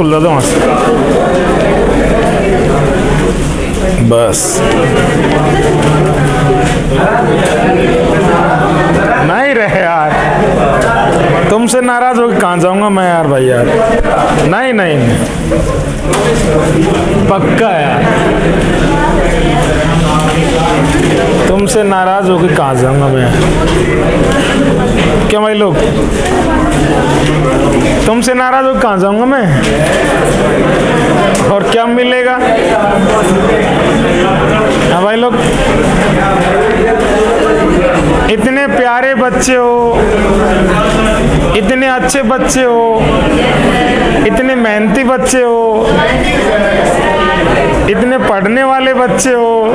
सुलझा दो वहाँ से। बस नहीं रहे यार, तुमसे नाराज होकर कहाँ जाऊंगा मैं यार भाई यार। नहीं नहीं, नहीं। पक्का यार, तुमसे नाराज होकर कहाँ जाऊंगा मैं। क्या भाई लोग, तुमसे नाराज होकर कहाँ जाऊंगा मैं। और क्या मिलेगा। हाँ भाई लोग, इतने प्यारे बच्चे हो, इतने अच्छे बच्चे हो, इतने मेहनती बच्चे हो, इतने पढ़ने वाले बच्चे हो।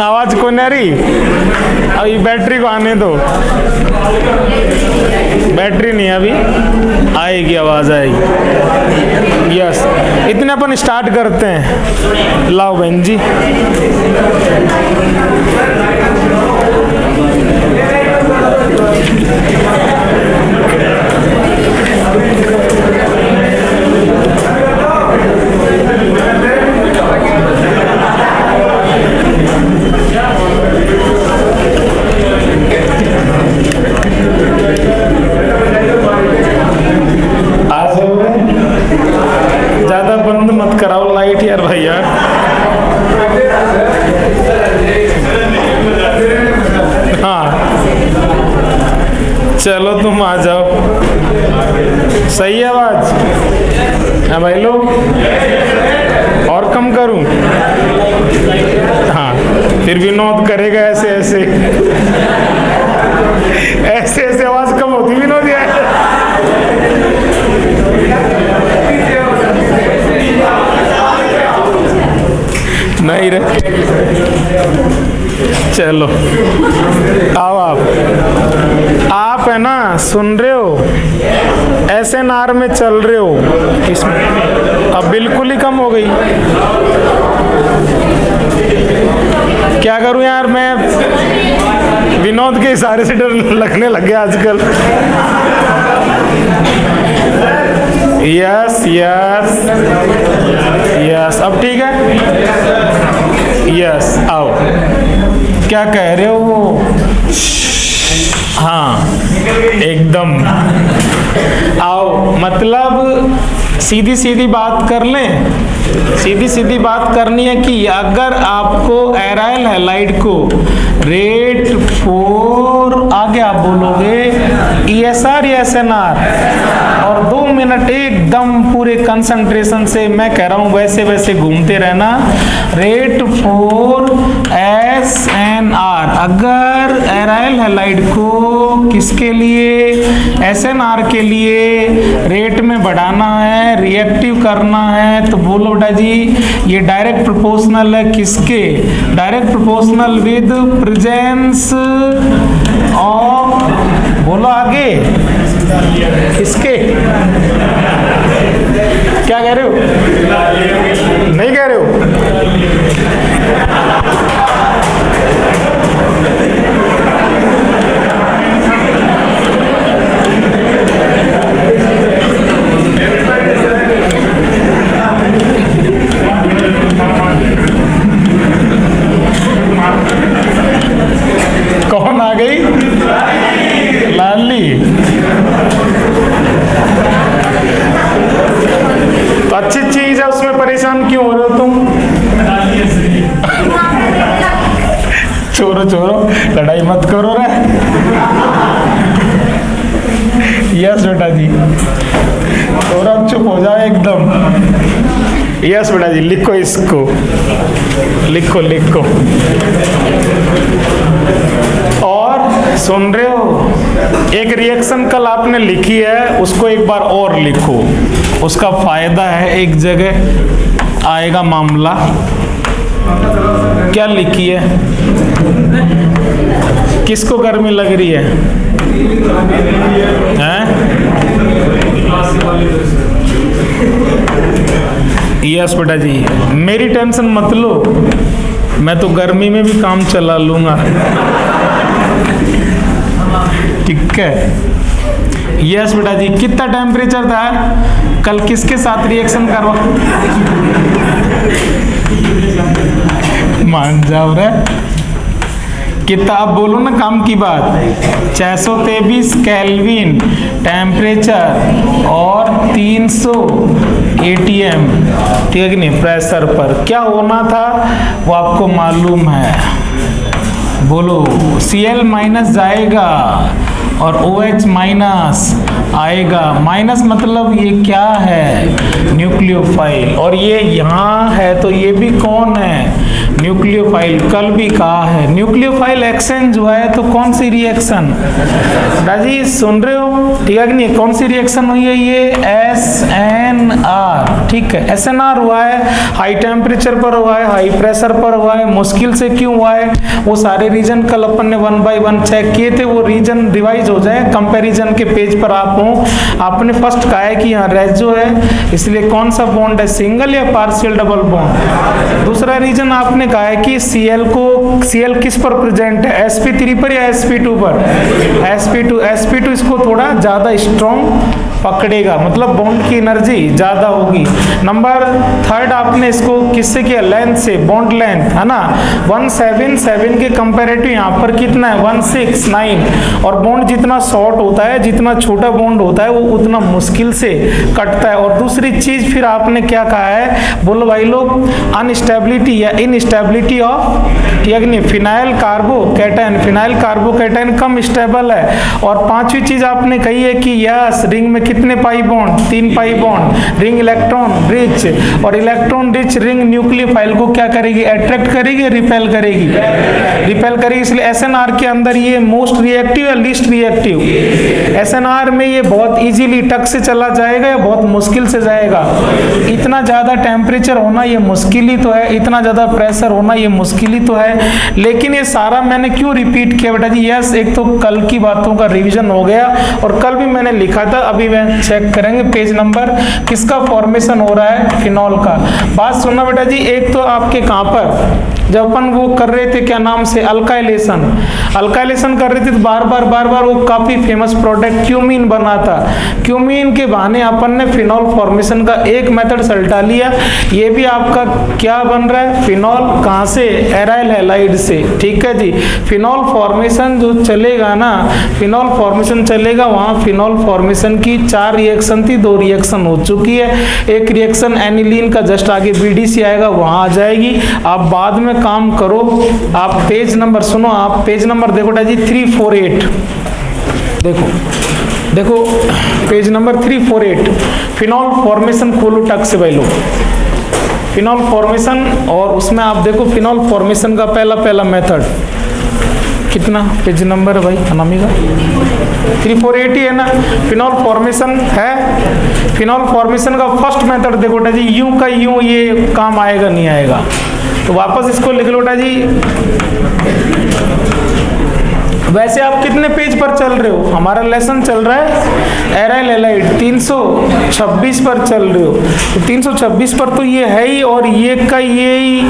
आवाज को नहीं आ रही, अभी बैटरी को आने दो। बैटरी नहीं अभी आएगी, आवाज आएगी। यस, इतने अपन स्टार्ट करते हैं। लाओ बहन जी। ज्यादा बंद मत कराओ लाइट यार भाई यार। हाँ चलो तुम आ जाओ। सही है आवाज। हाँ भाई लोग, और कम करूं। हाँ फिर विनोद करेगा ऐसे ऐसे ऐसे ऐसे आवाज कम होती विनोद यार। नहीं रे, चलो आओ आप है ना, सुन रहे हो, SNR में चल रहे हो। इसमें अब बिल्कुल ही कम हो गई। क्या करूं यार मैं, विनोद के इशारे से डर लगने लग गया आजकल। यस यस यस, अब ठीक है। यस आओ, क्या कह रहे हो वो। हाँ एकदम आओ, मतलब सीधी सीधी बात कर लें। सीधी सीधी बात करनी है कि अगर आपको एराइल हैलाइड को रेट 4 आगे आप बोलोगे ESR या SNR, और 2 मिनट एकदम पूरे कंसंट्रेशन से मैं कह रहा हूं वैसे वैसे घूमते रहना। रेट 4 SNR, अगर एराइल हैलाइड को किसके लिए, SNR के लिए रेट में बढ़ाना है, रिएक्टिव करना है, तो बोलो बेटा जी ये डायरेक्ट प्रोपोर्शनल है किसके, direct proportional with presence of, बोलो आगे किसके। क्या कह रहे हो, नहीं कह रहे हो। कौन आ गई, लाली। तो अच्छी चीज है, उसमें परेशान क्यों हो रहे हो तुम। छोड़ो छोड़ो, लड़ाई मत करो रे। यस बेटा जी, थोड़ा चुप हो जाओ एकदम। यस बेटा जी, लिखो इसको, लिखो लिखो। और सुन रहे हो, एक रिएक्शन कल आपने लिखी है, उसको एक बार और लिखो, उसका फायदा है, एक जगह आएगा मामला। क्या लिखी है, किसको गर्मी लग रही है, हैं? यस बेटा जी, मेरी टेंशन मत लो, मैं तो गर्मी में भी काम चला लूंगा। ठीक है, यस बेटा जी। कितना टेम्परेचर था? कल किसके साथ रिएक्शन करवा, मान जाओ रे, कितना? अब बोलो ना काम की बात। 623 केल्विन टेम्परेचर और 300 ATM, ठीक है कि नहीं, प्रेशर पर क्या होना था वो आपको मालूम है। बोलो, Cl माइनस जाएगा और OH माइनस आएगा। माइनस मतलब ये क्या है? न्यूक्लियोफाइल। और ये यहाँ है तो ये भी कौन है? न्यूक्लियोफाइल। कल भी कहा है न्यूक्लियोफाइल एक्सचेंज हुआ है तो कौन सी रिएक्शन? राजी सुन रहे हो, ठीक है कि नहीं? कौन सी रिएक्शन हुई है? ये SNR, ठीक है। SNR हुआ है, हाई टेम्परेचर पर हुआ है, हाई प्रेशर पर हुआ है। मुश्किल से क्यों हुआ है? वो सारे रीजन कल अपन ने 1 by 1 चेक किए थे, वो रीजन रिवाइज हो जाए। कंपैरिजन के पेज पर आप हो, आपने फर्स्ट कहा है कि यहाँ रेजो है, इसलिए कौन सा बॉन्ड है, सिंगल या पार्शियल डबल बॉन्ड? दूसरा रीजन आपने कहा है कि Cl किस पर प्रेजेंट है, sp3 पर या sp2 पर? sp2 इसको थोड़ा ज्यादा स्ट्रॉन्ग पकड़ेगा, मतलब बॉन्ड की एनर्जी ज्यादा होगी। नंबर थर्ड आपने इसको किससे किया? लेंथ से, बॉन्ड लेंथ है ना। 177 के कंपैरेटिव यहाँ पर कितना है? 169। और बॉन्ड जितना शॉर्ट होता है, जितना छोटा बॉन्ड होता है, वो उतना मुश्किल से कटता है। और दूसरी चीज फिर आपने क्या कहा है? बोलो भाई लोग, अनस्टेबिलिटी या इनस्टेबिलिटी ऑफ, ठीक है नहीं, फिनाइल कार्बोकैटायन। फिनाइल कार्बोकैटायन कम स्टेबल है। और पांचवी चीज आपने कही है कि यस, रिंग में कितने pi bond? 3 pi bond. Ring electron rich, और इलेक्ट्रॉन रिच रिंग न्यूक्लियोफाइल को क्या करेगी? अट्रैक्ट करेगी, रिपेल करेगी? रिपेल करेगी। इसलिए SNR के अंदर ये मोस्ट रिएक्टिव या लीस्ट रिएक्टिव? SNR में ये बहुत इजीली टक से चला जाएगा या बहुत मुश्किल से जाएगा? इतना ज्यादा टेम्परेचर होना ये मुश्किल ही तो है, इतना ज्यादा प्रेशर होना ये मुश्किल ही तो है। लेकिन ये सारा मैंने क्यों रिपीट किया बेटा जी? यस, एक तो कल की बातों का रिवीजन हो गया, और कल भी मैंने लिखा था, अभी मैं चेक करेंगे पेज नंबर किसका फॉर्मेशन हो रहा है? फिनॉल का। बात सुनना बेटा जी, एक तो आपके कहां पर जब अपन वो कर रहे थे, क्या नाम से, अल्काइलेशन कर रहे थे, तो बार बार वो काफी फेमस प्रोडक्ट क्यूमीन बना था। क्यूमीन के बहाने अपन ने फिनॉल फॉर्मेशन का एक मेथड सल्टा लिया। ये भी आपका क्या बन रहा है? फिनॉल। कहां से? एराइल हैलाइड से, ठीक है जी। फिनॉल फॉर्मेशन जो चलेगा ना, फिनॉल फॉर्मेशन चलेगा, वहां फिनॉल फॉर्मेशन की 4 रिएक्शन थी, 2 रिएक्शन हो चुकी है। एक रिएक्शन एनिलीन का जस्ट आगे BDC आएगा, वहां आ जाएगी। आप बाद में काम करो, आप पेज नंबर सुनो, आप पेज नंबर देखो जी 348, देखो पेज नंबर 348, फिनॉल फॉर्मेशन खोलो टक से भाई लोग, फिनॉल फॉर्मेशन। और उसमें आप देखो फिनॉल फॉर्मेशन का पहला मेथड कितना पेज नंबर है भाई अनामिका? 348 है ना। फिनॉल फॉर्मेशन है, फिनॉल फॉर्मेशन का फर्स्ट मेथड देखो बेटा जी, यूं का यूं ये काम आएगा नहीं आएगा, तो वापस इसको लिख लो बेटा जी। वैसे आप कितने पेज पर चल रहे हो? हमारा लेसन चल रहा है एराइल हैलाइड 326 पर चल रहे हो, तो 326 पर तो ये है ही, और ये का ये ही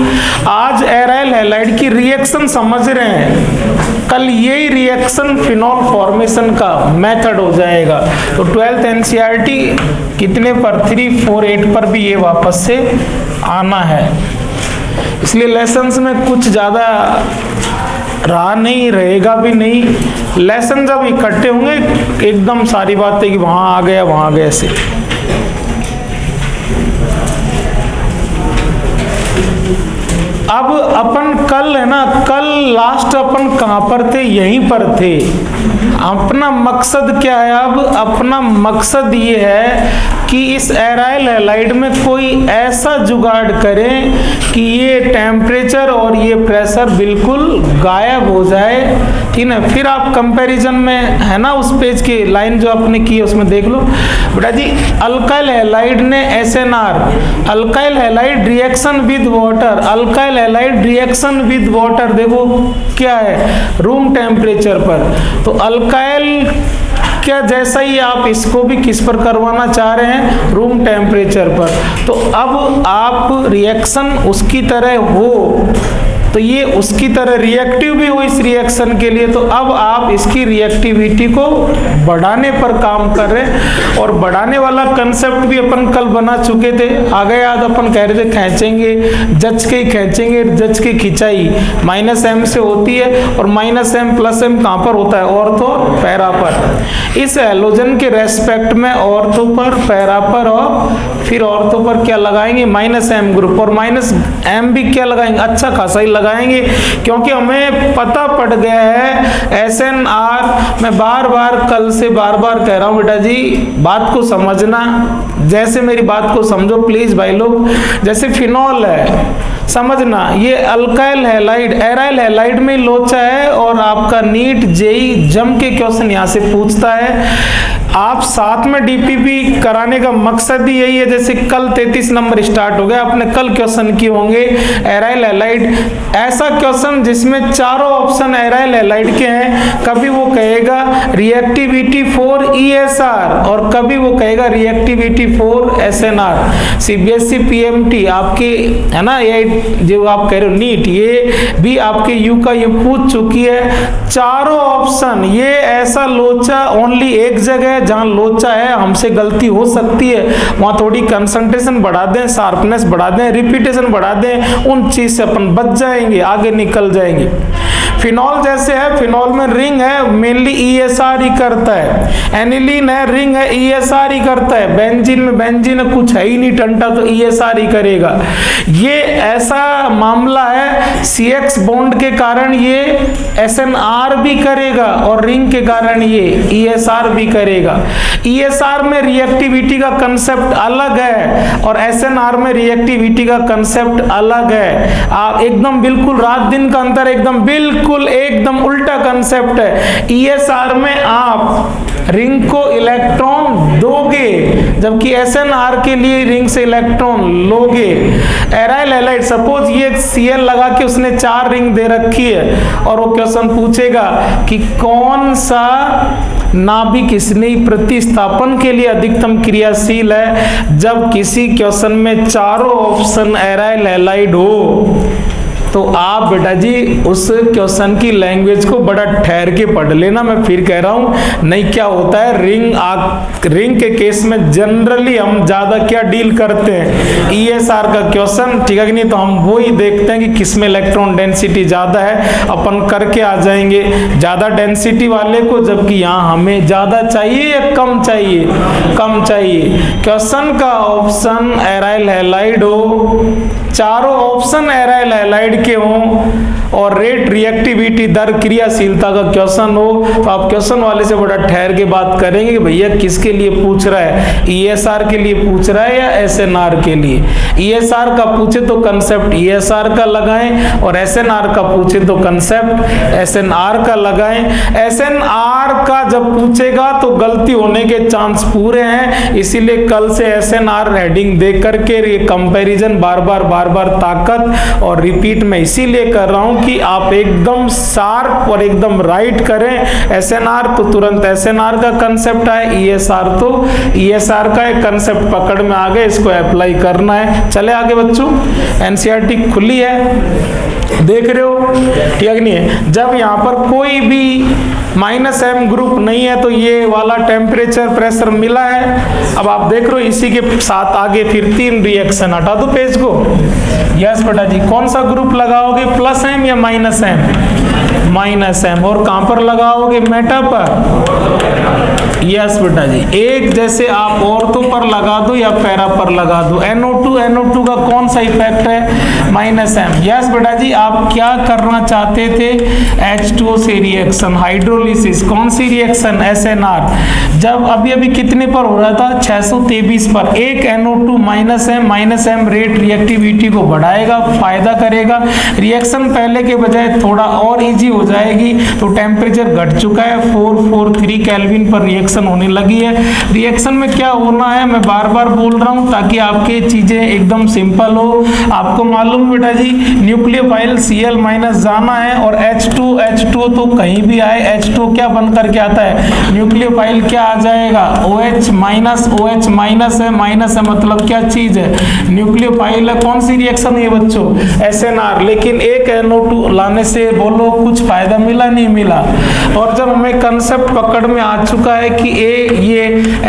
आज एराइल हैलाइड की रिएक्शन समझ रहे हैं, कल यही रिएक्शन फिनॉल फॉर्मेशन का मेथड हो जाएगा। तो 12th NCERT कितने पर? 348 पर भी ये वापस से आना है। इसलिए लेसन्स में कुछ ज्यादा रहा नहीं, रहेगा भी नहीं। लेसन जब इकट्ठे होंगे एकदम सारी बातें कि वहां आ गया ऐसे। अब अपन कल है ना, कल लास्ट अपन कहां पर थे? यहीं पर थे। अपना मकसद क्या है? अब अपना मकसद ये है कि इस एराइल हैलाइड में कोई ऐसा जुगाड़ करें कि ये टेम्परेचर और ये प्रेशर बिल्कुल गायब हो जाए, ठीक है। फिर आप कंपैरिजन में है ना, उस पेज की लाइन जो आपने की है उसमें देख लो बेटा जी। अल्काइल हैलाइड ने SNR, alkyl halide reaction with water, alkyl halide reaction with water, देखो क्या है, रूम टेम्परेचर पर। तो अल्काइल क्या जैसा ही आप इसको भी किस पर करवाना चाह रहे हैं? रूम टेम्परेचर पर। तो अब आप रिएक्शन उसकी तरह हो तो ये उसकी तरह रिएक्टिव भी हो इस रिएक्शन के लिए। तो अब आप इसकी रिएक्टिविटी को बढ़ाने पर काम कर रहे हैं, और बढ़ाने वाला कंसेप्ट भी अपन कल बना चुके थे। आगे याद अपन कह रहे थे खींचेंगे, जच के खींचेंगे, जच की खिंचाई -m से होती है, और -m + m कहाँ पर होता है? ऑर्थो पैरा पर। इस हैलोजन के रेस्पेक्ट में ऑर्थो पर, पैरा पर, और फिर ऑर्थो पर क्या लगाएंगे? -m ग्रुप, और -m भी क्या लगाएंगे? अच्छा खासा ही लगाएंगे, क्योंकि हमें पता पड़ गया है SNR। मैं बार बार कल से बार बार कह रहा हूँ बेटा जी, बात को समझना, जैसे मेरी बात को समझो प्लीज भाई लोग। जैसे फिनॉल है, समझना, ये अल्काइल हैलाइड, एराइल हैलाइड में लोचा है, और आपका नीट जेई जम के क्वेश्चन यहाँ से पूछता है। आप साथ में डीपीपी कराने का मकसद ही यही है। जैसे कल 33 नंबर स्टार्ट हो गया, आपने कल क्वेश्चन किए होंगे एराइल हैलाइड, ऐसा क्वेश्चन जिसमें चारों ऑप्शन एराइल हैलाइड के हैं। कभी वो कहेगा रिएक्टिविटी फॉर ESR, और कभी वो कहेगा reactivity for SNR। CBSE PMT आपकी है ना, ये जो आप कह रहे हो नीट, ये भी आपके यू का ये पूछ चुकी है। चारों ऑप्शन ये ऐसा लोचा ओनली एक जगह जहां लोचा है, हमसे गलती हो सकती है, वहां थोड़ी कंसंट्रेशन बढ़ा दें, शार्पनेस बढ़ा दें, रिपीटेशन बढ़ा दें, उन चीज से अपन बच जाएंगे, आगे निकल जाएंगे। फिनॉल जैसे है, फिनॉल में रिंग है, मेनली ESR ही करता है। एनिलीन है, रिंग है, ESR ही करता है। बेंजीन में, बेंजीन कुछ है ही नहीं टंटा, तो ESR ही करेगा। ये ऐसा मामला है, CX बॉन्ड के कारण ये SNR भी करेगा, और रिंग के कारण ये ESR भी करेगा। ESR में रिएक्टिविटी का कंसेप्ट अलग है, और SNR में रिएक्टिविटी का कंसेप्ट अलग है। आप एकदम बिल्कुल रात दिन का अंतर, एकदम बिल्कुल एकदम उल्टा कंसेप्ट है। ESR में आप रिंग को इलेक्ट्रॉन दोगे, जबकि SNR के लिए रिंग से इलेक्ट्रॉन लोगे। एराइल हैलाइड, सपोज ये Cl लगा के उसने 4 रिंग दे रखी है, और वो क्वेश्चन पूछेगा कि कौन सा नाभिक स्नेही प्रतिस्थापन के लिए अधिकतम क्रियाशील है। जब किसी क्वेश्चन में चारों ऑप्शन एराइल हैलाइड हो, तो आप बेटा जी उस क्वेश्चन की लैंग्वेज को बड़ा ठहर के पढ़ लेना। मैं फिर कह रहा हूं, नहीं क्या होता है, रिंग के केस में जनरली हम ज्यादा क्या डील करते हैं, ESR का क्वेश्चन, ठीक है कि नहीं, तो हम वो ही देखते हैं कि किसमें इलेक्ट्रॉन डेंसिटी ज्यादा है, अपन करके आ जाएंगे ज्यादा डेंसिटी वाले को, जबकि यहाँ हमें ज्यादा चाहिए या कम चाहिए? कम चाहिए। क्वेश्चन का ऑप्शन एराइल हैलाइड हो, चारों ऑप्शन एराइल हैलाइड के हों, और रेट रिएक्टिविटी दर क्रियाशीलता का क्वेश्चन हो, तो आप क्वेश्चन वाले से बड़ा ठहर के बात करेंगे कि भैया किसके लिए पूछ रहा है, ESR के लिए पूछ रहा है या SNR के लिए। ESR का पूछे तो कंसेप्ट ESR का लगाएं, और SNR का पूछे तो कंसेप्ट SNR का लगाएं। SNR का जब पूछेगा तो गलती होने के चांस पूरे हैं, इसीलिए कल से SNR हेडिंग दे करके ये कंपैरिजन बार बार ताकत और रिपीट में इसीलिए कर रहा हूं कि आप एकदम शार्प और एकदम राइट करें। SNR तो तुरंत SNR का कंसेप्ट आए, ESR तो ESR का एक कंसेप्ट पकड़ में आ गए, इसको अप्लाई करना है। चले आगे बच्चों, NCERT खुली है, देख रहे हो, ठीक है नहीं है। जब यहाँ पर कोई भी -m ग्रुप नहीं है, तो ये वाला टेम्परेचर प्रेशर मिला है। अब आप देख रहे हो, इसी के साथ आगे फिर 3 रिएक्शन, हटा दो पेज को। यस बेटा जी, कौन सा ग्रुप लगाओगे, +m या -m? और कहां पर लगाओगे, मेटा पर। यस बेटा जी, एक जैसे आप ऑर्थो पर लगा दो या पैरा पर लगा दो। NO2 का कौन सा इफेक्ट है, -m। यस बेटा जी, आप क्या करना चाहते थे, H2O से रिएक्शन, हाइड्रोलिसिस, कौन सी रिएक्शन, SNR। जब अभी कितने पर हो रहा था, 623 पर। एक NO2 -m रेट रिएक्टिविटी को बढ़ाएगा, फायदा करेगा, रिएक्शन पहले के बजाय थोड़ा और इजी हो जाएगी। तो टेम्परेचर घट चुका है, 443 केल्विन पर रिएक्शन रिएक्शन होने लगी है। रिएक्शन में क्या होना है मैं बार बार बोल रहा हूँ ताकि आपके चीजें एकदम सिंपल हो। आपको मालूम है बेटा जी, न्यूक्लियोफाइल Cl माइनस जाना है और H2 तो कहीं भी आए, H2 क्या बन करके आता है, न्यूक्लियोफाइल क्या आ जाएगा, OH माइनस है, माइनस है मतलब क्या चीज है, न्यूक्लियोफाइल है। कौन सी रिएक्शन है बच्चों, SNR। लेकिन एक NO2 लाने से बोलो कुछ फायदा मिला नहीं मिला। और जब हमें कंसेप्ट पकड़ में आ चुका है कि ये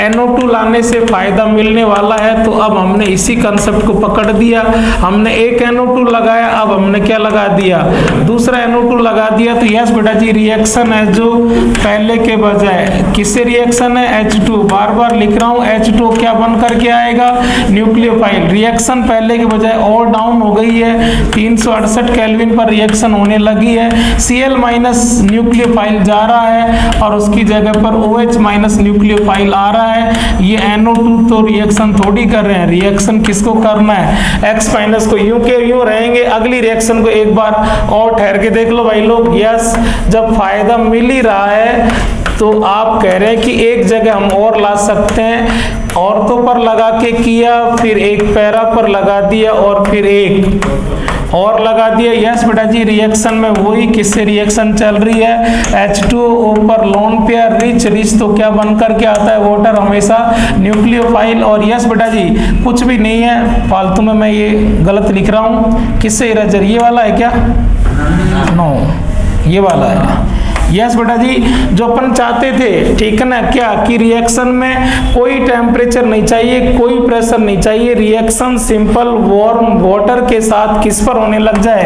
NO2 लाने से फायदा मिलने वाला है, तो अब हमने इसी कंसेप्ट को पकड़ दिया। हमने एक NO2 लगाया, अब हमने क्या लगा दिया, दूसरा NO2 लगा दिया। तो यस बेटा जी रिएक्शन है जो पहले के बजाय किससे रिएक्शन है, H2। बार बार लिख रहा हूं, H2 क्या बन करके आएगा, न्यूक्लियोफाइल। रिएक्शन पहले के बजाय और डाउन हो गई है, 368 केल्विन पर रिएक्शन होने लगी है। Cl माइनस न्यूक्लियोफाइल जा रहा है और उसकी जगह पर OH माइनस न्यूक्लियोफाइल आ रहा है। ये NO2 तो रिएक्शन थोड़ी कर रहे हैं, रिएक्शन किसको करना है, X माइनस को। यूं के यूं रहेंगे, अगली रिएक्शन को एक बार और ठहर के देख लो भाई लोग। यस, जब फायदा मिल ही रहा है तो आप कह रहे हैं कि एक जगह हम और ला सकते हैं, औरतों पर लगा के किया, फिर एक पैरा पर लगा दिया और फिर एक और लगा दिया। यस बेटा जी रिएक्शन में वही किससे रिएक्शन चल रही है, H2O पर लोन पेयर रिच तो क्या बन करके आता है, वाटर हमेशा न्यूक्लियोफाइल। और यस बेटा जी कुछ भी नहीं है फालतू में, मैं ये गलत लिख रहा हूँ। किससे इरेजर, ये वाला है क्या, नो ये वाला है। यस बेटा जी जो अपन चाहते थे, ठीक है ना, क्या कि रिएक्शन में कोई टेम्परेचर नहीं चाहिए, कोई प्रेशर नहीं चाहिए, रिएक्शन सिंपल वार्म वाटर के साथ किस पर होने लग जाए,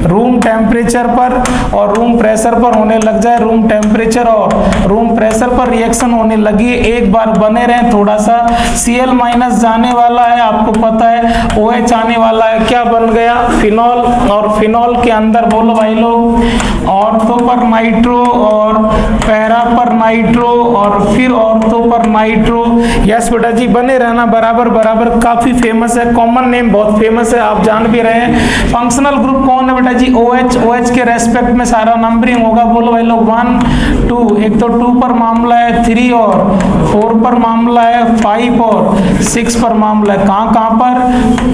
रूम टेम्परेचर पर और रूम प्रेशर पर होने लग जाए। रूम टेम्परेचर और रूम प्रेशर पर रिएक्शन होने लगी, एक बार बने रहे। थोड़ा सा Cl माइनस जाने वाला है, आपको पता है OH आने वाला है, क्या बन गया, फिनॉल। और फिनॉल के अंदर बोलो भाई लोग, ऑर्थो पर नाइट्रो और पैरा पर नाइट्रो और फिर ऑर्थो पर नाइट्रो। यस बेटा जी बने रहना बराबर बराबर, काफी फेमस है, कॉमन नेम बहुत फेमस है, आप जान भी रहे हैं। फंक्शनल ग्रुप कौन है बेटा जी, OH के रेस्पेक्ट में सारा नंबरिंग होगा। बोलो भाई लोग 1 2, एक तो 2 पर मामला है, 3 और 4 पर मामला है, 5 और 6 पर मामला है। कहां कहां पर,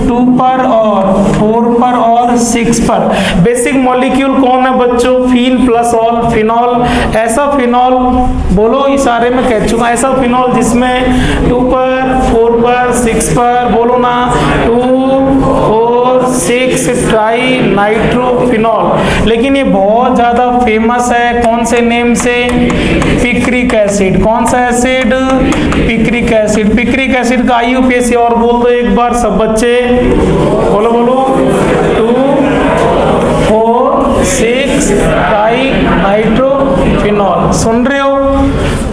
2 पर और 4 पर और 6 पर। बेसिक मॉलिक्यूल कौन है बच्चों, फीन प्लस ऑल, फिनॉल। ऐसा फिनॉल बोलो, इशारे में कह चुका, ऐसा फिनॉल जिसमें 2 पर 4 पर 6 पर, बोलो ना 2 4 6 ट्राई नाइट्रोफिनॉल। लेकिन ये बहुत ज्यादा फेमस है, कौन से नेम से, पिक्रिक एसिड। कौन सा acid, picric acid. Picric acid का IUPAC और बोल दो एक बार सब बच्चे, बोलो बोलो 2 4 6 ट्राई नाइट्रोफिनॉल। सुन रहे हो,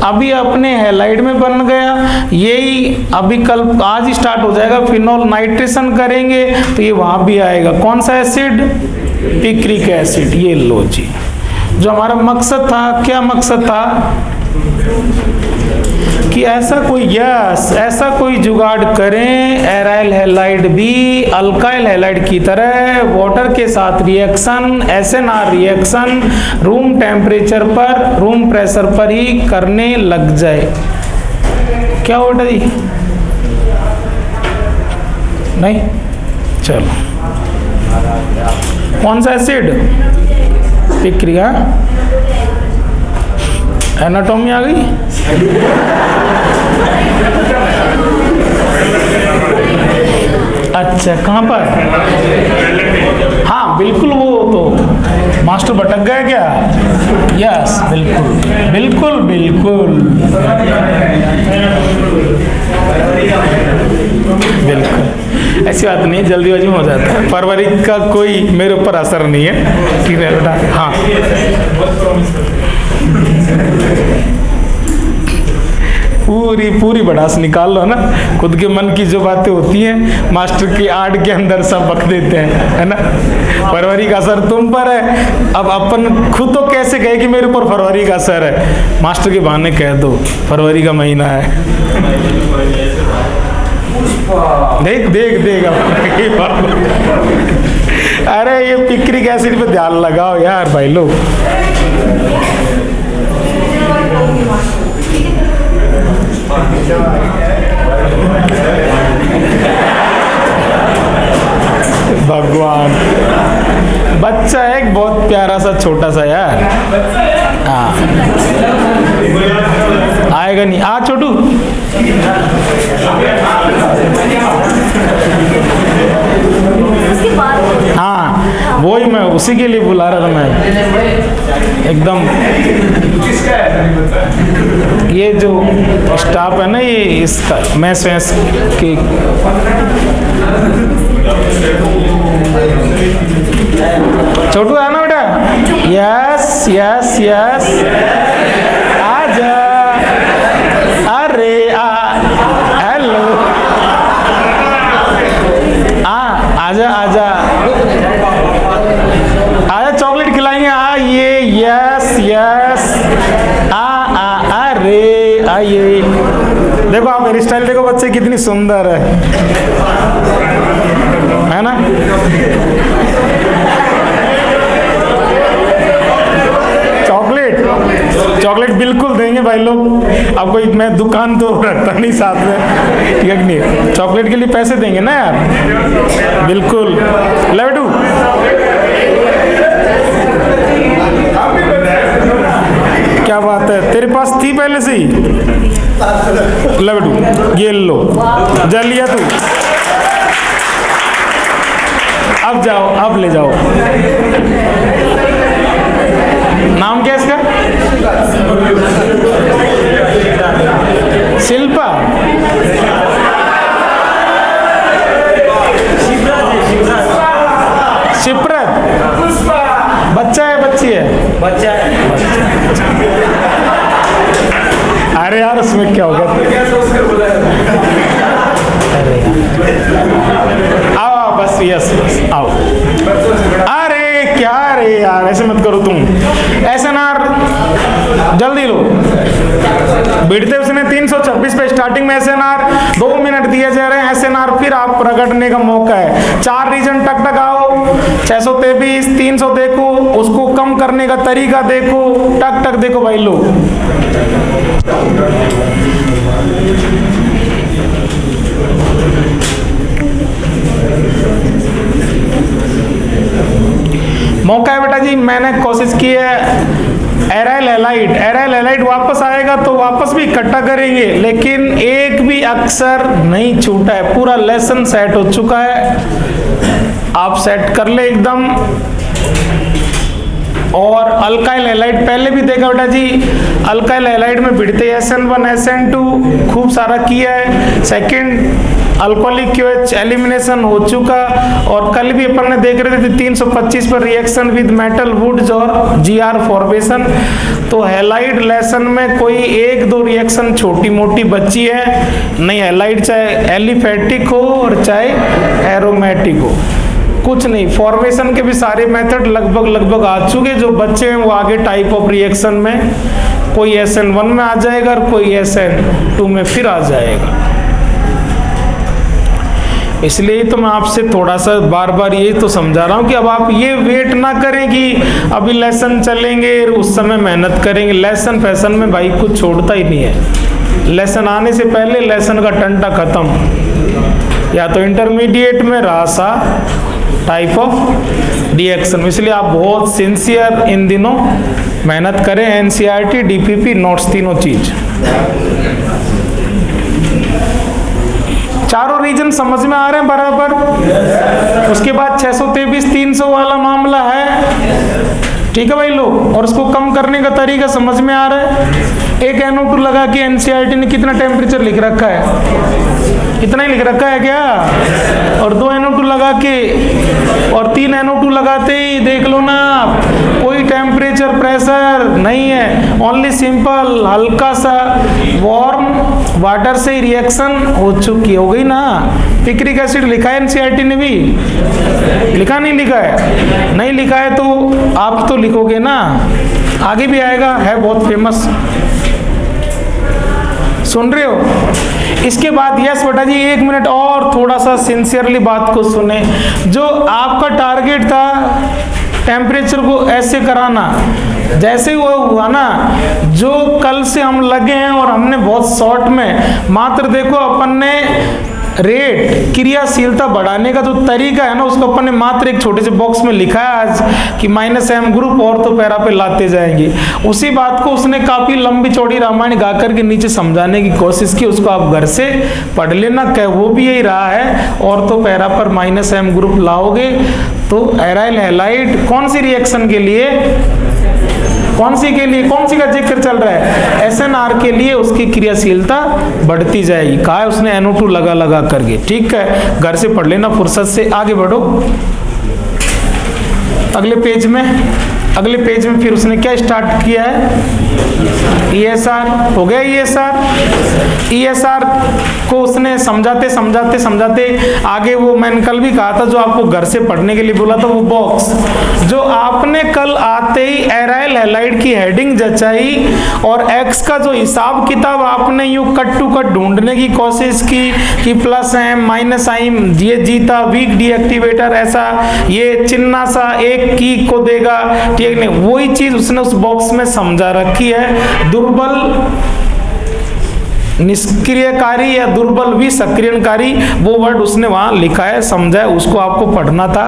अभी अपने हैलाइड में बन गया, यही अभी कल आज ही स्टार्ट हो जाएगा। फिनॉल नाइट्रेशन करेंगे तो ये वहां भी आएगा। कौन सा एसिड, पिक्रिक एसिड। ये लो जी, जो हमारा मकसद था, क्या मकसद था कि ऐसा कोई जुगाड़ करें, एराइल हैलाइड भी अल्काइल हैलाइड की तरह वाटर के साथ reaction, SNR reaction room temperature पर, रूम प्रेशर पर ही करने लग जाए। क्या हो बेटा जी, नहीं चलो। कौन सा एसिड, पिक्रिया, एनाटॉमी आ गई। अच्छा कहाँ पर, हाँ बिल्कुल, वो तो मास्टर भटक गया क्या, यस बिल्कुल बिल्कुल बिल्कुल बिल्कुल, ऐसी बात नहीं है, जल्दीबाजी में हो जाता है। फरवरी का कोई मेरे ऊपर असर नहीं है, ठीक है बेटा। हाँ पूरी बड़ास निकाल लो ना, खुद के मन की जो बातें होती हैं मास्टर की आड़ के अंदर सब बक देते हैं, है ना। फरवरी का असर तुम पर है, अब अपन खुद तो कैसे कहे कि मेरे ऊपर फरवरी का असर है, मास्टर के बहाने कह दो फरवरी का महीना है। देख देख देख अरे ये पिक्रिक एसिड पे ध्यान लगाओ यार भाई लोग। भगवान, बच्चा है एक बहुत प्यारा सा छोटा सा यार। हाँ आएगा नहीं, आ छोटू। हाँ वही मैं उसी के लिए बुला रहा था मैं एकदम। ये जो स्टाफ है ना, ये इसका मैस वैस की छोटू आना बेटा। यस यस यस, आजा। अरे हेलो, आजा आजा आजा, चॉकलेट खिलाएंगे। ये यस यस, अरे आइए। देखो आप हेयर स्टाइल देखो बच्चे कितनी सुंदर है ना। चॉकलेट बिल्कुल देंगे भाई लोग। अब कोई मैं दुकान तो रखता नहीं साथ में, ठीक है नहीं, चॉकलेट के लिए पैसे देंगे ना यार, बिल्कुल। लड्डू क्या बात है, तेरे पास थी पहले से ही लड्डू? ये लो, जा लिया तू। अब जाओ, अब ले जाओ। नाम क्या है इसका? शिल्पा। शिप्रत। बच्चा है बच्ची है? बच्चा है। अरे यार उसमें क्या होगा? आओ बस, यस आओ। अरे क्या रे यार, ऐसे मत करो तुम। SNR जल्दी लो। बिड़ते उसने 326 पे स्टार्टिंग में SNR 2 मिनट दिए जा रहे हैं। SNR फिर आप प्रगटने का मौका है। 4 रीजन टक टक आओ। 623 300 देखो, उसको कम करने का तरीका देखो, टक टक देखो भाई लोग। मौका है बेटा जी, मैंने कोशिश की है। एराइल हैलाइड वापस आएगा तो वापस भी इकट्ठा करेंगे, लेकिन एक भी अक्षर नहीं छूटा है। पूरा लेसन सेट हो चुका है, आप सेट कर ले एकदम। और अल्काइल हैलाइड पहले भी देखा बेटा जी। अल्काइल हैलाइड में भिड़ते SN1 SN2 खूब सारा किया है। सेकंड अल्कोहलिक QH एलिमिनेशन हो चुका। और कल भी अपन ने देख रहे थे 325 पर रिएक्शन विद मेटल वुड्स और GR फॉर्मेशन। तो हैलाइड लेसन में कोई 1-2 रिएक्शन छोटी मोटी बची है नहीं। हैलाइड चाहे एलिफेटिक हो और चाहे एरोमेटिक हो, कुछ नहीं। फॉर्मेशन के भी सारे मेथड लगभग आ चुके। जो बच्चे हैं वो आगे टाइप ऑफ रिएक्शन में कोई SN1 में आ जाएगा और कोई SN2 में फिर आ जाएगा। इसलिए तो मैं आपसे थोड़ा सा बार बार यही तो समझा रहा हूँ कि अब आप ये वेट ना करें कि अभी लेसन चलेंगे उस समय मेहनत करेंगे। लेसन फैशन में भाई कुछ छोड़ता ही नहीं है। लेसन आने से पहले लेसन का टंटा खत्म। या तो इंटरमीडिएट में रहा सा टाइप ऑफ रिएक्शन। इसलिए आप बहुत सिंसियर इन दिनों मेहनत करें। NCERT DPP नोट्स तीनों चीज, चारों रीजन समझ में आ रहे हैं बराबर। उसके बाद 623 300 वाला मामला है, ठीक है भाई लोग। और उसको कम करने का तरीका समझ में आ रहा है। एक NO2 लगा के NCERT ने कितना टेम्परेचर लिख रखा है? इतना ही लिख रखा है क्या? और 2 NO2 लगा के और 3 NO2 लगाते ही देख लो ना, कोई टेम्परेचर प्रेशर नहीं है। ओनली सिंपल हल्का सा वार्म वाटर से रिएक्शन हो चुकी हो गई ना। पिक्रिक एसिड लिखा है NCERT ने भी? लिखा नहीं लिखा है? नहीं लिखा है तो आप तो लिखोगे ना, आगे भी आएगा, है बहुत फेमस। सुन रहे हो? इसके बाद यस बेटा जी 1 मिनट और थोड़ा सा सिंसियरली बात को सुने। जो आपका टारगेट था टेम्परेचर को ऐसे कराना। जैसे ही वो हुआ ना, जो कल से हम लगे हैं और हमने बहुत शॉर्ट में मात्र देखो अपन ने रेट क्रियाशीलता बढ़ाने का जो तरीका है ना, उसको अपन ने मात्र एक छोटे से बॉक्स में लिखा है आज कि -m ग्रुप और तो पैरा पे लाते जाएंगे। उसी बात को उसने काफी लंबी चौड़ी रामायण गा करके नीचे समझाने की कोशिश की। उसको आप घर से पढ़ लेना, क्या वो भी यही रहा है, और तो पैरा पर -m ग्रुप लाओगे तो एराइल हैलाइड कौन सी रिएक्शन के लिए, कौन सी के लिए, कौन सी का जिक्र चल रहा है, SNR के लिए उसकी क्रियाशीलता बढ़ती जाएगी। कहा है उसने NO2 लगा लगा करके। ठीक है, घर से पढ़ लेना, फुर्सत से आगे बढ़ो। अगले पेज में फिर उसने क्या स्टार्ट किया है, ESR हो गया। ESR को उसने समझाते आगे, वो मैंने कल भी कहा था जो आपको घर से पढ़ने के लिए बोला था, वो बॉक्स जो आपने कल आते ही एराइल हैलाइड की हेडिंग जचाई और X का जो हिसाब किताब आपने यूं कट टू कट ढूंढने की कोशिश की कि +M ये जीता वीक डीएक्टिवेटर, ऐसा ये चिन्ह सा एक की को देगा, ठीक नहीं, वही चीज उसने उस बॉक्स में समझा रखी है। दुर्बल निष्क्रियकारी या दुर्बल विसक्रियणकारी, वो वर्ड उसने वहां लिखा है, समझा है, उसको आपको पढ़ना था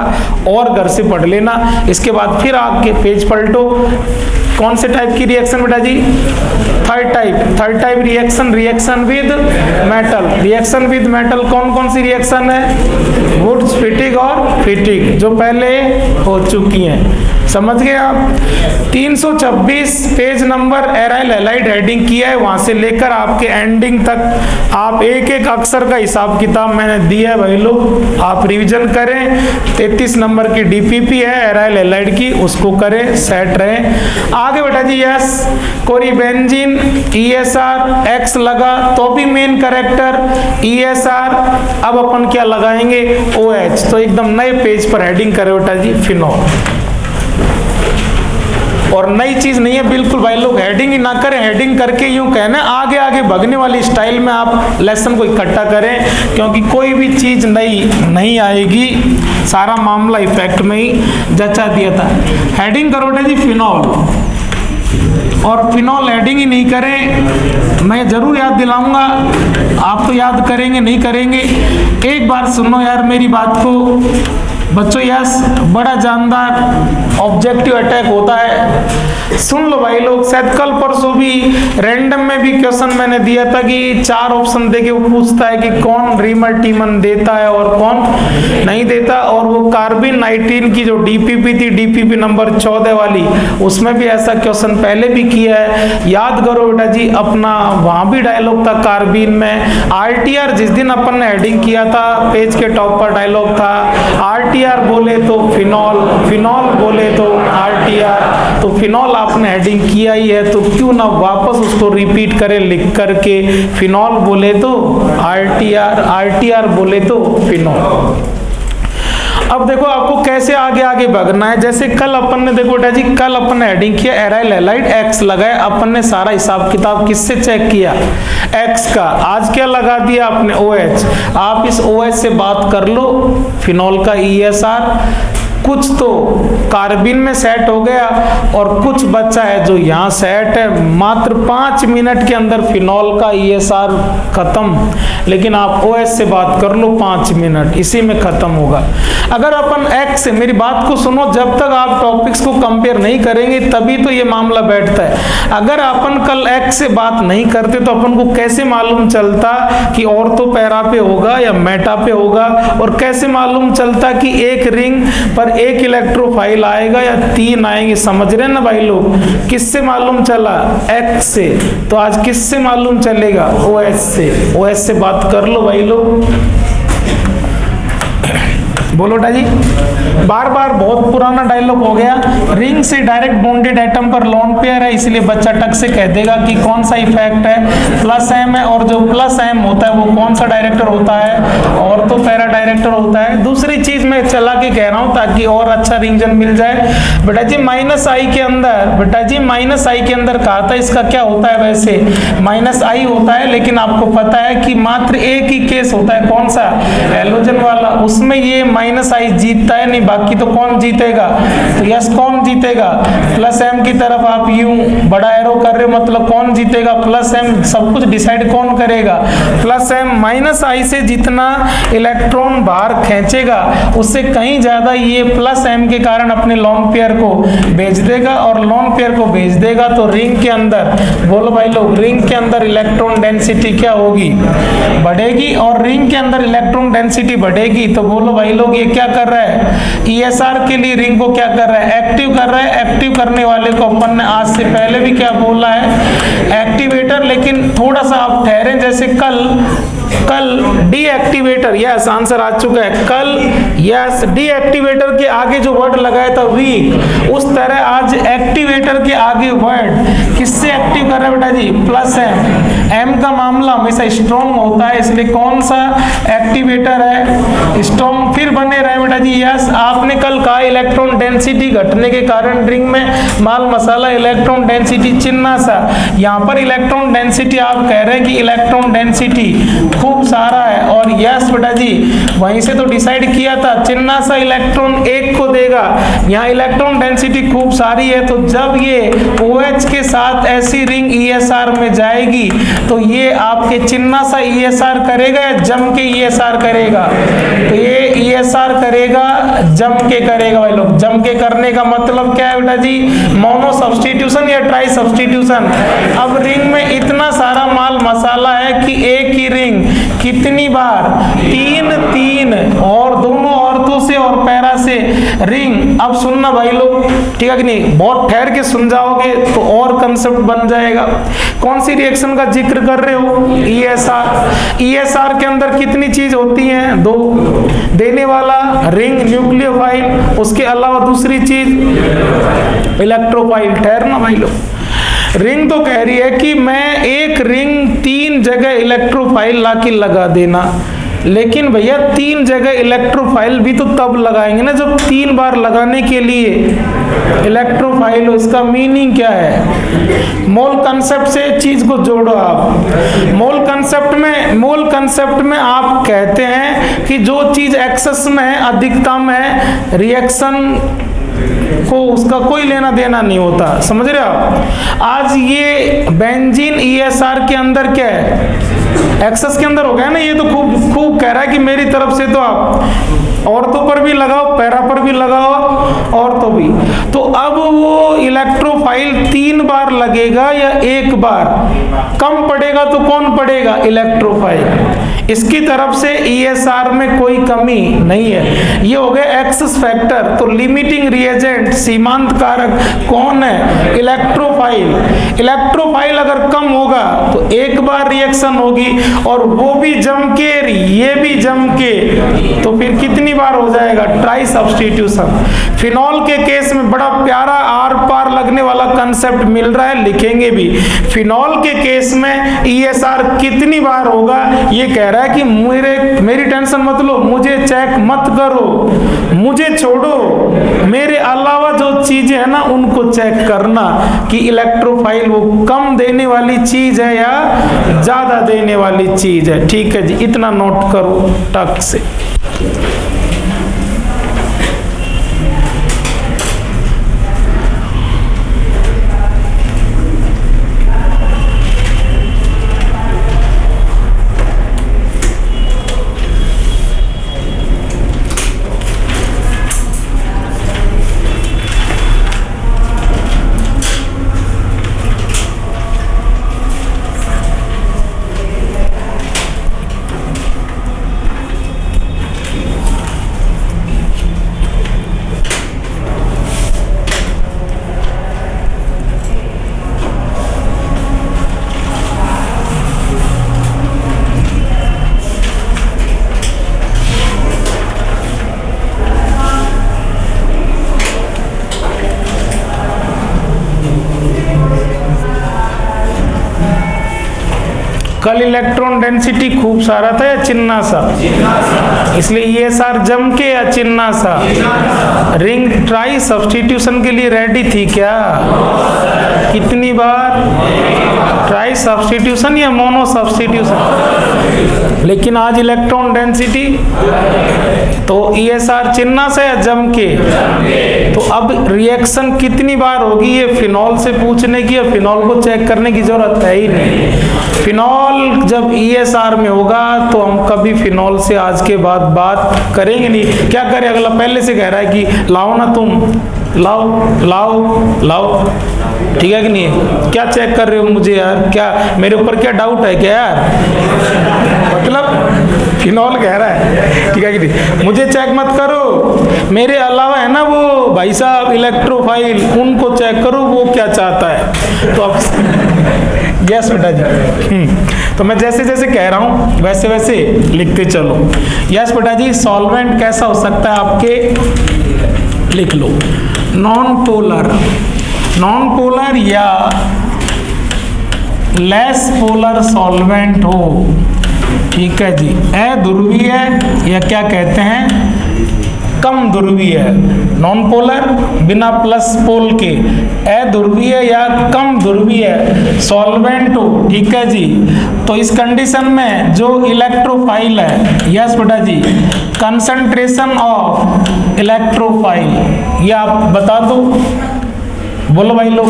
और घर से पढ़ लेना। इसके बाद फिर आगे पेज पलटो। कौन से टाइप की रिएक्शन बेटा जी, third type reaction with metal. कौन कौन सी रिएक्शन है, वुड्स फिटिक और फिटिक, जो पहले हो चुकी हैं। समझ गए आप। 326 page number aryl halide heading किया है, वहां से लेकर आपके एंडिंग तक आप एक एक अक्षर का हिसाब किताब मैंने दिया है भाई लोग, आप रिवीजन करें। 33 नंबर की डीपीपी है एराइल हैलाइड की, उसको करें, सेट रहे। आगे बेटा जी, यस कोरिबेंजीन ESR X लगा तो भी मेन कैरेक्टर ESR। अब अपन क्या लगाएंगे, OH। तो एकदम नए पेज पर हेडिंग करें बेटा जी, फिनॉल। और नई चीज नहीं है बिल्कुल भाई लोग, हेडिंग ही ना करें, हेडिंग करके यूं कहना आगे आगे भगने वाली स्टाइल में आप लेसन को इकट्ठा करें, क्योंकि कोई भी चीज नई नहीं आएगी, सारा मामला इफेक्ट में ही जचा दिया था। हेडिंग करो बेटा जी फिनॉल, और फिनॉल हेडिंग ही नहीं करें, मैं जरूर याद दिलाऊंगा, आप तो याद करेंगे नहीं करेंगे। एक बार सुनो यार मेरी बात को बच्चों, यस बड़ा जानदार ऑब्जेक्टिव अटैक होता है, सुन लो भाई लोग। शायद कल परसों भी रैंडम में भी क्वेश्चन मैंने दिया था कि 4 ऑप्शन देके वो पूछता है कि कौन रीमल्टीमन देता है और कौन नहीं देता, और वो कार्बिन 19 की जो डीपीपी थी, डीपीपी नंबर 14 वाली, उसमें भी ऐसा क्वेश्चन पहले भी किया है। याद करो बेटा जी अपना, वहां भी डायलॉग था कार्बिन में। RTR जिस दिन अपन ने हेडिंग किया था, पेज के टॉप पर डायलॉग था, RTR बोले तो फिनॉल, फिनॉल बोले तो RTR। तो फिनॉल आपने हेडिंग किया ही है, तो क्यों ना वापस उसको रिपीट करें लिख करके, फिनॉल बोले तो RTR, RTR बोले तो फिनॉल। अब देखो आपको कैसे आगे आगे भागना है। जैसे कल अपन ने देखो बेटा जी, कल अपन ने हेडिंग किया एराइल हैलाइड X लगाया, अपन ने सारा हिसाब किताब किससे चेक किया, X का। आज क्या लगा दिया आपने, OH। आप इस OH से बात कर लो, फिनॉल का ESR कुछ तो कार्बिन में सेट हो गया और कुछ बचा है जो यहाँ सेट है। मात्र 5 मिनट के अंदर फिनॉल का ESR खत्म, लेकिन आप OH से बात कर लो 5 मिनट, इसी में खत्म होगा। अगर अपन X से, मेरी बात को सुनो, जब तक आप टॉपिक्स को कंपेयर नहीं करेंगे तभी तो ये मामला बैठता है। अगर अपन कल X से बात नहीं करते तो अपन को कैसे मालूम चलता कि ऑर्थो पैरा पे होगा या मेटा पे होगा, और कैसे मालूम चलता कि एक रिंग पर एक इलेक्ट्रोफाइल आएगा या 3 आएंगे। समझ रहे हैं ना भाई लोग, किससे मालूम चला, X से। तो आज किससे मालूम चलेगा, OH से। OH से बात कर लो भाई लोग, बोलो डा जी। बार बार बहुत पुराना डायलॉग हो गया, रिंग से डायरेक्ट बॉन्डेड एटम पर लोन पेयर है, इसलिए बच्चा टक से कह देगा कि कौन सा इफेक्ट है, +M है, और जो +M होता है वो कौन सा डायरेक्टर होता है, और तो पैरा डायरेक्टर होता है। दूसरी चीज मैं चला के कह रहा हूं ताकि और अच्छा रीजन मिल जाए। बेटा जी माइनस आई के अंदर, बेटा जी माइनस आई के अंदर कहा था इसका क्या होता है, वैसे माइनस आई होता है, लेकिन आपको पता है कि मात्र एक ही केस होता है, कौन सा, हैलोजन वाला, उसमें ये माइनस आई जीतता है, नहीं बाकी तो कौन जीतेगा, तो यस कौन जीतेगा, प्लस एम की तरफ आप यूं बड़ा एरो कर रहे हो, मतलब कौन जीतेगा, प्लस एम, सब कुछ डिसाइड कौन करेगा, प्लस एम। माइनस आई से जितना इलेक्ट्रॉन बाहर खींचेगा उससे कहीं ज्यादा ये प्लस एम के कारण अपने लोन पेयर को भेज देगा, और लोन पेयर को भेज देगा तो रिंग के अंदर, बोलो भाई लोग, रिंग के अंदर इलेक्ट्रॉन डेंसिटी क्या होगी, बढ़ेगी, और रिंग के अंदर इलेक्ट्रॉन डेंसिटी बढ़ेगी तो बोलो भाई लोग ये क्या कर रहा है, ईएसआर के लिए रिंग को क्या कर रहा है, एक्टिव कर रहा है। एक्टिव करने वाले को अपन ने आज से पहले भी क्या बोला है, एक्टिवेटर, लेकिन थोड़ा सा आप ठहरे, जैसे कल डीएक्टिवेटर, यस आंसर आ चुका है, कल यस डीएक्टिवेटर के आगे जो वर्ड लगाया था वीक, उस तरह आज एक्टिवेटर के आगे वर्ड किससे एक्टिव कर रहा है बेटा जी, प्लस एम। एम का मामला हमेशा स्ट्रॉन्ग होता है, इसलिए कौन सा एक्टिवेटर है, स्ट्रॉन्ग। फिर बने रहे बेटा जी, यस आपने कल कहा इलेक्ट्रॉन डेंसिटी घटने के कारण रिंग में माल मसाला इलेक्ट्रॉन डेंसिटी चिन्ना सा, यहाँ पर इलेक्ट्रॉन डेंसिटी आप कह रहे हैं कि इलेक्ट्रॉन डेंसिटी खूब सारा है, और यस बेटा जी वहीं से तो डिसाइड किया था चिन्ना सा इलेक्ट्रॉन एक को देगा, यहाँ इलेक्ट्रॉन डेंसिटी खूब सारी है, तो जब ये OH के साथ ऐसी रिंग ESR में जाएगी तो ये आपके चिन्ना सा ESR करेगा या जम के ESR करेगा, तो ये ESR करेगा, जम के करेगा भाई लोग। जम के करने का मतलब क्या है बेटा जी, मोनो सब्स्टिट्यूशन या ट्राई सब्स्टिट्यूशन। अब रिंग में इतना सारा माल मसाला है कि एक ही रिंग कितनी बार, तीन, और दोनों औरतों से और पैरा से रिंग। अब सुनना भाई लोग, ठीक है कि नहीं, बहुत ठहर के सुन जाओगे तो और कंसेप्ट बन जाएगा। कौन सी रिएक्शन का जिक्र कर रहे हो, ESR। ESR के अंदर कितनी चीज होती हैं, दो, देने वाला रिंग न्यूक्लियोफाइल, उसके अलावा दूसरी चीज इलेक्ट्रोफाइल। ठहरना भाई लोग, रिंग तो कह रही है कि मैं एक रिंग 3 जगह इलेक्ट्रोफाइल लाके लगा देना, लेकिन भैया 3 जगह इलेक्ट्रोफाइल भी तो तब लगाएंगे ना जब 3 बार लगाने के लिए इलेक्ट्रोफाइल हो। इसका मीनिंग क्या है, मोल कंसेप्ट से चीज को जोड़ो आप। मोल कंसेप्ट में आप कहते हैं कि जो चीज एक्सेस में है, अधिकतम है, रिएक्शन को उसका कोई लेना देना नहीं होता, समझ रहे हो आप। आज ये बेंजीन ESR के अंदर क्या है, एक्सेस के अंदर हो गया ना, ये तो खूब कह रहा है कि मेरी तरफ से तो आप औरतों पर भी लगाओ, पैरा पर भी लगाओ, औरतों भी। तो अब वो इलेक्ट्रोफाइल 3 बार लगेगा या 1 बार, कम पड़ेगा तो कौन पड़ेगा, इलेक्ट्रोफाइल। इसकी तरफ से ESR में कोई कमी नहीं है। ये हो गया एक्सेस फैक्टर। तो लिमिटिंग रिएजेंट, सीमांत कारक कौन है, इलेक्ट्रोफाइल। इलेक्ट्रोफाइल अगर कम होगा तो 1 बार रिएक्शन होगी, और वो भी जम के, ये भी जम के, तो फिर कितनी बार हो जाएगा, ट्राई सब्स्टिट्यूशन। फिनॉल के केस में बड़ा प्यारा आर पार लगने वाला कंसेप्ट मिल रहा है, लिखेंगे भी। फिनॉल के केस में ESR कितनी बार होगा, ये कह रहा है कि मेरी टेंशन मत लो, मुझे चेक मत करो, मुझे छोड़ो, मेरे अलावा जो चीजें है ना उनको चेक करना कि इलेक्ट्रोफाइल वो कम देने वाली चीज है या ज्यादा देने वाली चीज है। ठीक है जी, इतना नोट करो टक से। कल इलेक्ट्रॉन डेंसिटी खूब सारा था या चिन्ना सा? इसलिए ESR जम के या चिन्ना सा? रिंग ट्राई सब्स्टिट्यूशन के लिए रेडी थी क्या? कितनी बार? ट्राई सब्स्टिट्यूशन या मोनो सब्स्टिट्यूशन? लेकिन आज इलेक्ट्रॉन डेंसिटी तो ESR चिन्ना से या जम के? तो अब रिएक्शन कितनी बार होगी ये फिनॉल से पूछने की, और फिनॉल को चेक करने की जरूरत है ही नहीं। फिनॉल जब ESR में होगा तो हम कभी फिनॉल से आज के बाद बात करेंगे नहीं। क्या करें, अगला पहले से कह रहा है कि लाओ ना तुम, लाओ लाओ लाओ, ठीक है कि नहीं? क्या चेक कर रहे हो मुझे यार? क्या मेरे ऊपर क्या डाउट है क्या यार? मतलब फिनॉल कह रहा है, ठीक है कि नहीं? मुझे चेक मत करो, मेरे अलावा है ना वो भाई साहब इलेक्ट्रोफाइल, उनको चेक करो वो क्या चाहता है। तो अब यस बेटा जी, तो मैं जैसे जैसे कह रहा हूँ वैसे वैसे लिखते चलो। यस बेटा जी, सॉल्वेंट कैसा हो सकता है आपके, लिख लो। नॉन पोलर, नॉन पोलर या लेस पोलर सॉल्वेंट हो, ठीक है जी। अध्रुवीय या क्या कहते हैं, कम ध्रुवीय। नॉन पोलर बिना प्लस पोल के, अध्रुवीय या कम ध्रुवीय सॉल्वेंट हो, ठीक है जी। तो इस कंडीशन में जो इलेक्ट्रोफाइल है, यस बेटा जी, कंसंट्रेशन ऑफ इलेक्ट्रोफाइल ये आप बता दो, बोलो भाई लोग।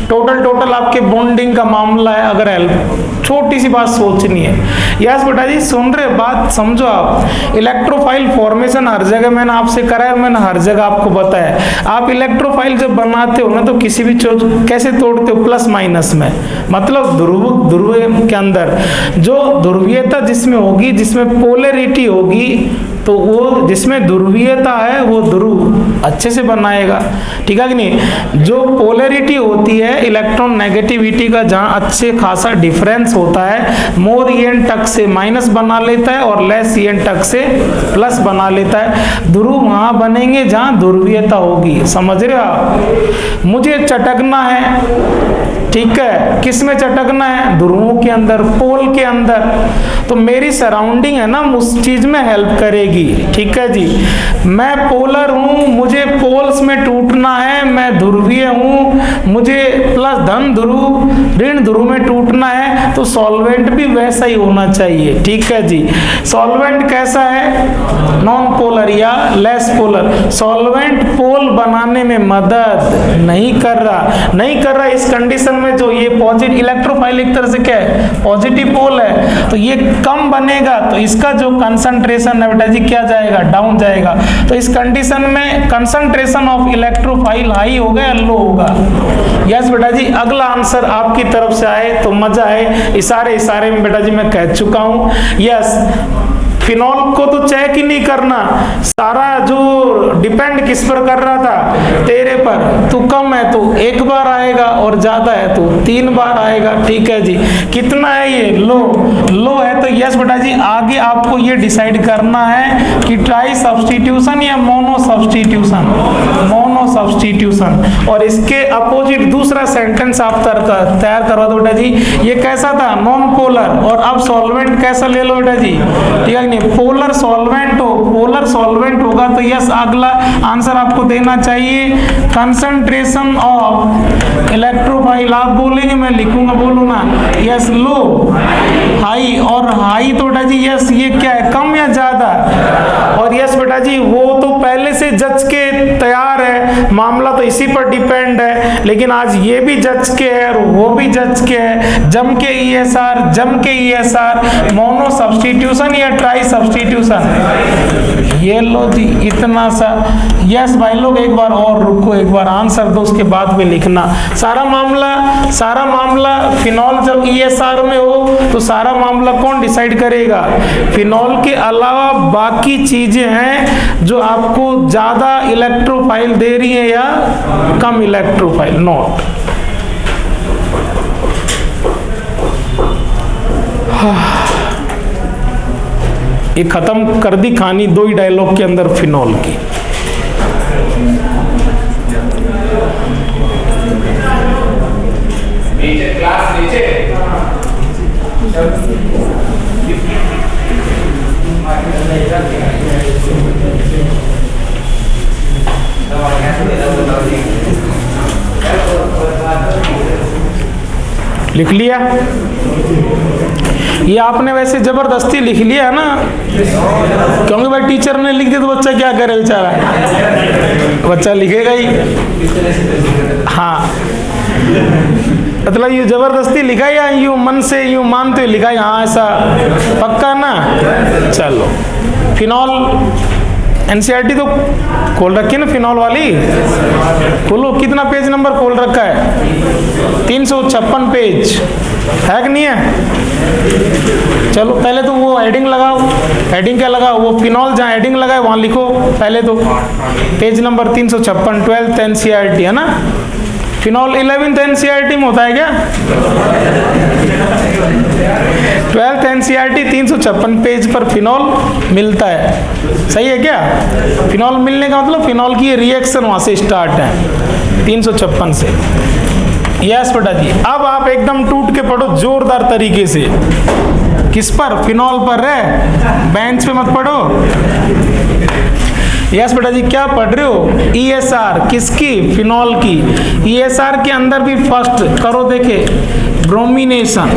टोटल आपके बॉन्डिंग का मामला है, अगर हेल्प छोटी सी बात सोचनी है। यस बेटा जी, सुन रहे, बात समझो आप। इलेक्ट्रोफाइल फॉर्मेशन हर जगह मैंने आपसे कराया, मैंने हर जगह आपको बताया। आप इलेक्ट्रोफाइल जब बनाते हो ना तो किसी भी कैसे तोड़ते हो, प्लस माइनस में, मतलब ध्रुव के अंदर जो ध्रुवीयता जिसमें होगी, जिसमें पोलैरिटी होगी, तो वो जिसमें ध्रुवीयता है वो ध्रुव अच्छे से बनाएगा, ठीक है कि नहीं? जो पोलैरिटी होती है इलेक्ट्रॉन नेगेटिविटी का, जहां अच्छे खासा डिफरेंस होता है, मोर EN टक से माइनस बना लेता है और लेस EN टक से प्लस बना लेता है। ध्रुव वहां बनेंगे जहां ध्रुवीयता होगी, समझ रहे हो आप? मुझे चटकना है, ठीक है, किस में चटकना है? ध्रुवों के अंदर, पोल के अंदर। तो मेरी सराउंडिंग है ना उस चीज में हेल्प करेगी, ठीक है जी। मैं पोलर हूं, मुझे पोल्स में टूटना है, मैं ध्रुवीय हूं, मुझे प्लस धन ध्रुव ऋण ध्रुव में टूटना है, तो सॉल्वेंट भी वैसा ही होना चाहिए, ठीक है जी। सॉल्वेंट कैसा है? नॉन पोलर या लेस पोलर। सॉल्वेंट पोल बनाने में मदद नहीं कर रहा इस कंडीशन में। जो ये पॉजिटिव इलेक्ट्रोफाइल एक तरह से क्या है, पॉजिटिव पोल है, तो ये कम बनेगा, तो इसका जो कंसंट्रेशन है बेटा जी क्या जाएगा, डाउन जाएगा। तो इस कंडीशन में कंसंट्रेशन ऑफ इलेक्ट्रोफाइल हाई होगा या लो होगा? यस बेटा जी। अगला आंसर आपकी तरफ से आए तो मजा आए। इशारे में बेटा जी मैं कह चुका हूं। यस, फिनॉल को तो चेक ही नहीं करना, सारा जो डिपेंड किस पर कर रहा था, तेरे पर। तू कम है तो एक बार आएगा और ज्यादा है तो 3 बार आएगा, ठीक है जी। कितना है ये? लो है, तो यस बेटा जी आगे आपको ये डिसाइड करना है कि ट्राई सब्स्टिट्यूशन या मोनो सब्स्टिट्यूशन। Mono substitution. और इसके अपोजिट दूसरा सेंटेंस आप तैयार करवा दो बेटा जी। ये कैसा था? Non polar. और अब सॉल्वेंट कैसा ले लो बेटा जी, ठीक है। पोलर सॉल्वेंट हो, पोलर सॉल्वेंट होगा तो यस अगला आंसर आपको देना चाहिए कंसंट्रेशन ऑफ इलेक्ट्रोफाइल। आप बोलेंगे मैं लिखूंगा, बोलो ना। यस, लो, हाई। और हाई तो बेटा जी यस ये क्या है, कम या ज्यादा? और यस बेटा जी वो तो पहले से जज के तैयार है, मामला तो इसी पर डिपेंड है। लेकिन आज ये भी जज के है और वो भी जज के है। जम के ESR, मोनो सब्स्टिट्यूशन या ट्राई सब्स्टिट्यूशन। ये लो जी इतना सा। यस भाई लोग एक बार और रुको, एक बार आंसर दो उसके बाद में लिखना। सारा मामला फिनॉल जब ESR में हो तो सारा मामला कौन डिसाइड करेगा? फिनॉल के अलावा बाकी चीजें हैं जो आपको ज्यादा इलेक्ट्रोफाइल दे रही है या कम इलेक्ट्रोफाइल। नोट ये खत्म कर दी कहानी 2 ही डायलॉग के अंदर फिनॉल की। लिख लिया? ये आपने वैसे जबरदस्ती लिख लिया है ना, क्योंकि भाई टीचर ने लिख दिया तो बच्चा क्या करे बेचारा, बच्चा लिखेगा ही। हाँ, मतलब ये जबरदस्ती लिखा या यूं मन से यूं मानते हुए लिखा? हाँ, ऐसा पक्का ना? चलो, फिनॉल एनसीईआरटी तो खोल रखी है ना, फिनॉल वाली खोलो। कितना पेज नंबर खोल रखा है? 356 पेज है कि नहीं है? चलो पहले तो वो हेडिंग लगाओ। हेडिंग क्या लगाओ? वो फिनॉल जहाँ हेडिंग लगाए वहाँ लिखो पहले तो। पेज नंबर 356, 12th एनसीईआरटी है ना। फिनॉल 11th एनसीईआरटी में होता है क्या? 12th एनसीईआरटी 356 पेज पर फिनॉल मिलता है। सही है क्या? फिनॉल मिलने का मतलब फिनॉल की रिएक्शन वहां से स्टार्ट है 356 से। यस बेटा जी। अब आप एकदम टूट के पढ़ो जोरदार तरीके से। किस पर? फिनॉल पर है, बेंच पे मत पढ़ो। यस बेटा जी। क्या पढ़ रहे हो? ईएसआर किसकी? फिनॉल की। ईएसआर के अंदर भी फर्स्ट करो, देखे ब्रोमिनेशन।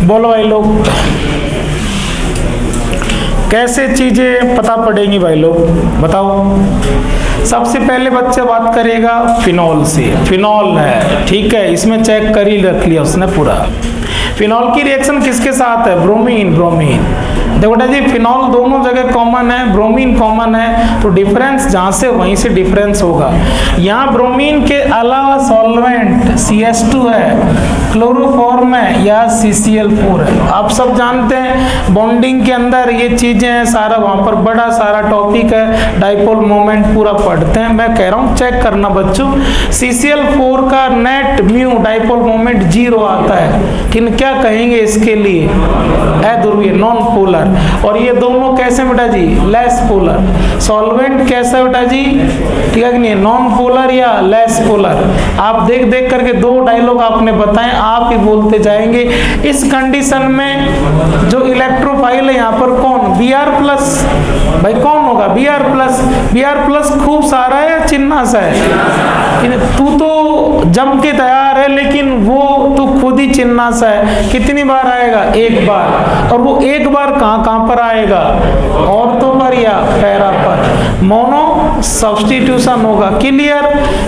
बोलो भाई लोग, कैसे चीजें पता पड़ेंगी भाई लोग, बताओ। सबसे पहले बच्चा बात करेगा फिनॉल से। फिनॉल है, ठीक है, इसमें चेक कर ही रख लिया उसने पूरा। फिनॉल की रिएक्शन किसके साथ है? ब्रोमीन। ब्रोमीन देखो बेटा जी, फिनॉल दोनों जगह कॉमन है, ब्रोमीन कॉमन है, तो डिफरेंस जहां से वहीं से डिफरेंस होगा। यहाँ ब्रोमीन के अलावा सॉल्वेंट CH2 है, क्लोरोफॉर्म है या CCl4 है। आप सब जानते हैं बॉन्डिंग के अंदर ये चीजें हैं, सारा वहां पर बड़ा सारा टॉपिक है, डाइपोल मोमेंट पूरा पढ़ते हैं। मैं कह रहा हूँ चेक करना बच्चों, CCl4 का नेट म्यू डाइपोल मोमेंट 0 आता है, लेकिन क्या कहेंगे इसके लिए? अध्रुवीय, नॉन पोलर। और ये दोनों कैसे बेटा जी? Less polar. सॉल्वेंट कैसा बेटा जी? ठीक है कि नहीं? नॉन पोलर या लेस पोलर। आप देख देख करके दो डायलॉग आपने बताए, आप ही बोलते जाएंगे। इस कंडीशन में जो इलेक्ट्रोफाइल है यहाँ पर कौन? Br+। भाई कौन होगा? Br+। Br+ खूब सारा है या चिन्ना सा है? तू तो जम के तैयार है, लेकिन वो तो खुद ही चिन्ना सा है। कितनी बार आएगा? एक बार। और वो एक बार कहाँ पर आएगा? ऑर्थो पर या पैरा पर। मोनो सब्स्टिट्यूशन होगा। क्लियर?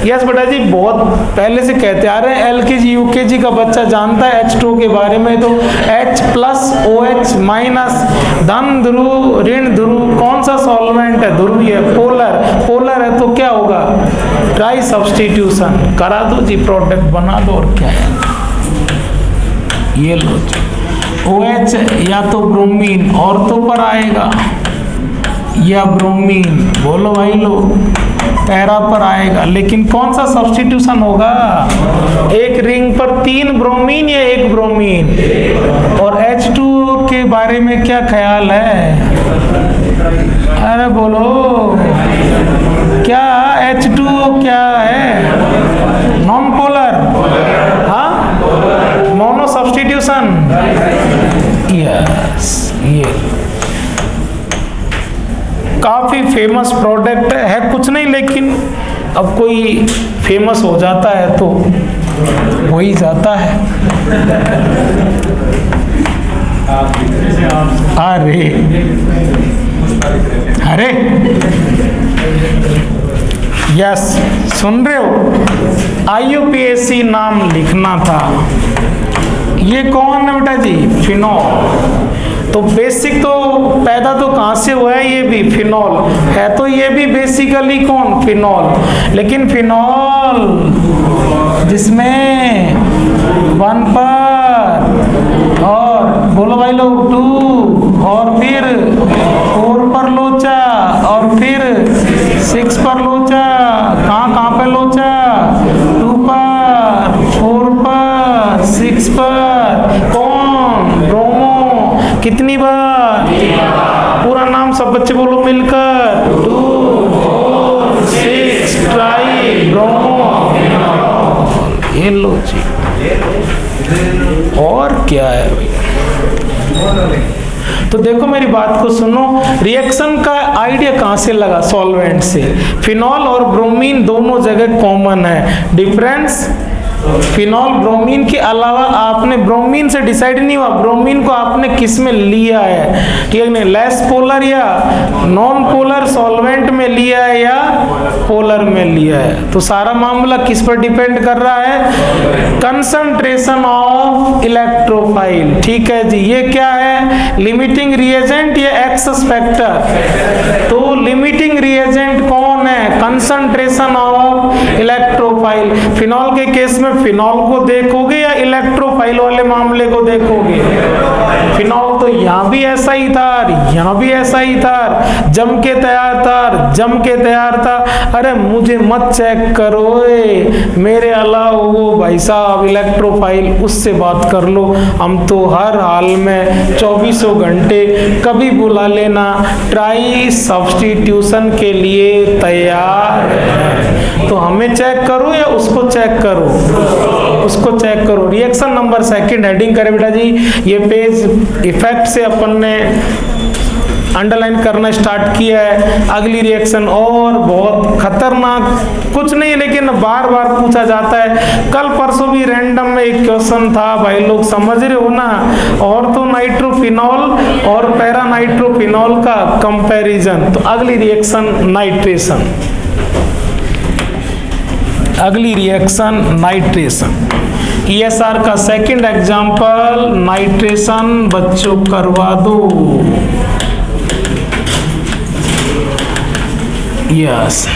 यस बेटा जी, बहुत पहले से कहते आ रहे हैं, LKG UKG का बच्चा जानता है H2 के बारे में। तो H+OH- धन ध्रुव ऋण ध्रुव कौन सा सॉल्वेंट है? ध्रुवीय, पोलर। पोलर है तो क्या होगा? ट्राई सब्स्टिट्यूशन करा दो जी, प्रोडक्ट बना दो, और क्या है? ये लो जी, OH या तो ब्रोमीन ऑर्थो पर आएगा या ब्रोमीन, बोलो भाई लोग, पैरा पर आएगा। लेकिन कौन सा सब्स्टिट्यूशन होगा? एक रिंग पर 3 ब्रोमीन या 1 ब्रोमीन? और H2 के बारे में क्या ख्याल है? अरे बोलो, क्या H2O क्या है? Non polar. हाँ, मोनो सब्स्टिट्यूशन। यस, ये काफी फेमस प्रोडक्ट है, कुछ नहीं, लेकिन अब कोई फेमस हो जाता है तो हो ही जाता है। अरे अरे यस, सुन रहे हो, IUPAC नाम लिखना था। ये कौन है बेटा जी? फिनॉल। तो बेसिक तो पैदा तो कहाँ से हुआ है? ये भी फिनॉल है, तो ये भी बेसिकली कौन? फिनॉल। लेकिन फिनॉल जिसमें 1 पर और बोलो भाई लोग 2 और फिर 4 पर लोचा और फिर 6 पर लोचा, कहाँ पे लोचा? 2 पर, 4 पर, 6 पर। कौन? ब्रोमो। कितनी बार? पूरा नाम सब बच्चे बोलो मिलकर। 2, 4, 6 ट्राई ब्रोमो। ये लो जी, और क्या है भैया? तो देखो मेरी बात को सुनो, रिएक्शन का आइडिया कहाँ से लगा? सॉल्वेंट से। फिनॉल और ब्रोमीन दोनों जगह कॉमन है। डिफरेंस फिनॉल ब्रोमीन के अलावा आपने ब्रोमीन से डिसाइड नहीं हुआ, ब्रोमीन को आपने किस में लिया है, ठीक है नहीं? लेस पोलर या नॉन पोलर सॉल्वेंट में लिया है या पोलर में लिया है। तो सारा मामला किस पर डिपेंड कर रहा है? Concentration of electrophile. ठीक है जी, ये क्या है? लिमिटिंग रिएजेंट या एक्सेस फैक्टर? तो लिमिटिंग रिएजेंट कौन है? Concentration of electrophile. फिनॉल के केस में फिनॉल को देखोगे या इलेक्ट्रोफाइल वाले मामले को देखोगे? फिनॉल तो यहाँ भी ऐसा ही था, यहाँ भी ऐसा ही था, जम के तैयार था, जम के तैयार था। अरे मुझे मत चेक करो, मेरे अलावा वो भाई साहब इलेक्ट्रोफाइल, उससे बात कर लो। हम तो हर हाल में 24 घंटे कभी बुला लेना, ट्राई सब्स्टिट्यूशन के लिए तैयार है। तो हमें चेक करो या उसको चेक करो? उसको चेक करो। रिएक्शन नंबर 2 हेडिंग करें बेटा जी। ये पेज इफेक्ट से अपन ने अंडरलाइन करना स्टार्ट किया है। अगली रिएक्शन और बहुत खतरनाक कुछ नहीं, लेकिन बार बार पूछा जाता है। कल परसों भी रैंडम में एक क्वेश्चन था, भाई लोग समझ रहे हो ना? और तो नाइट्रोफिनॉल और पैरा नाइट्रोफिनॉल का कंपैरिजन। तो अगली रिएक्शन नाइट्रेशन, अगली रिएक्शन नाइट्रेशन। ESR का 2nd एग्जाम्पल नाइट्रेशन बच्चों करवा दो। यस,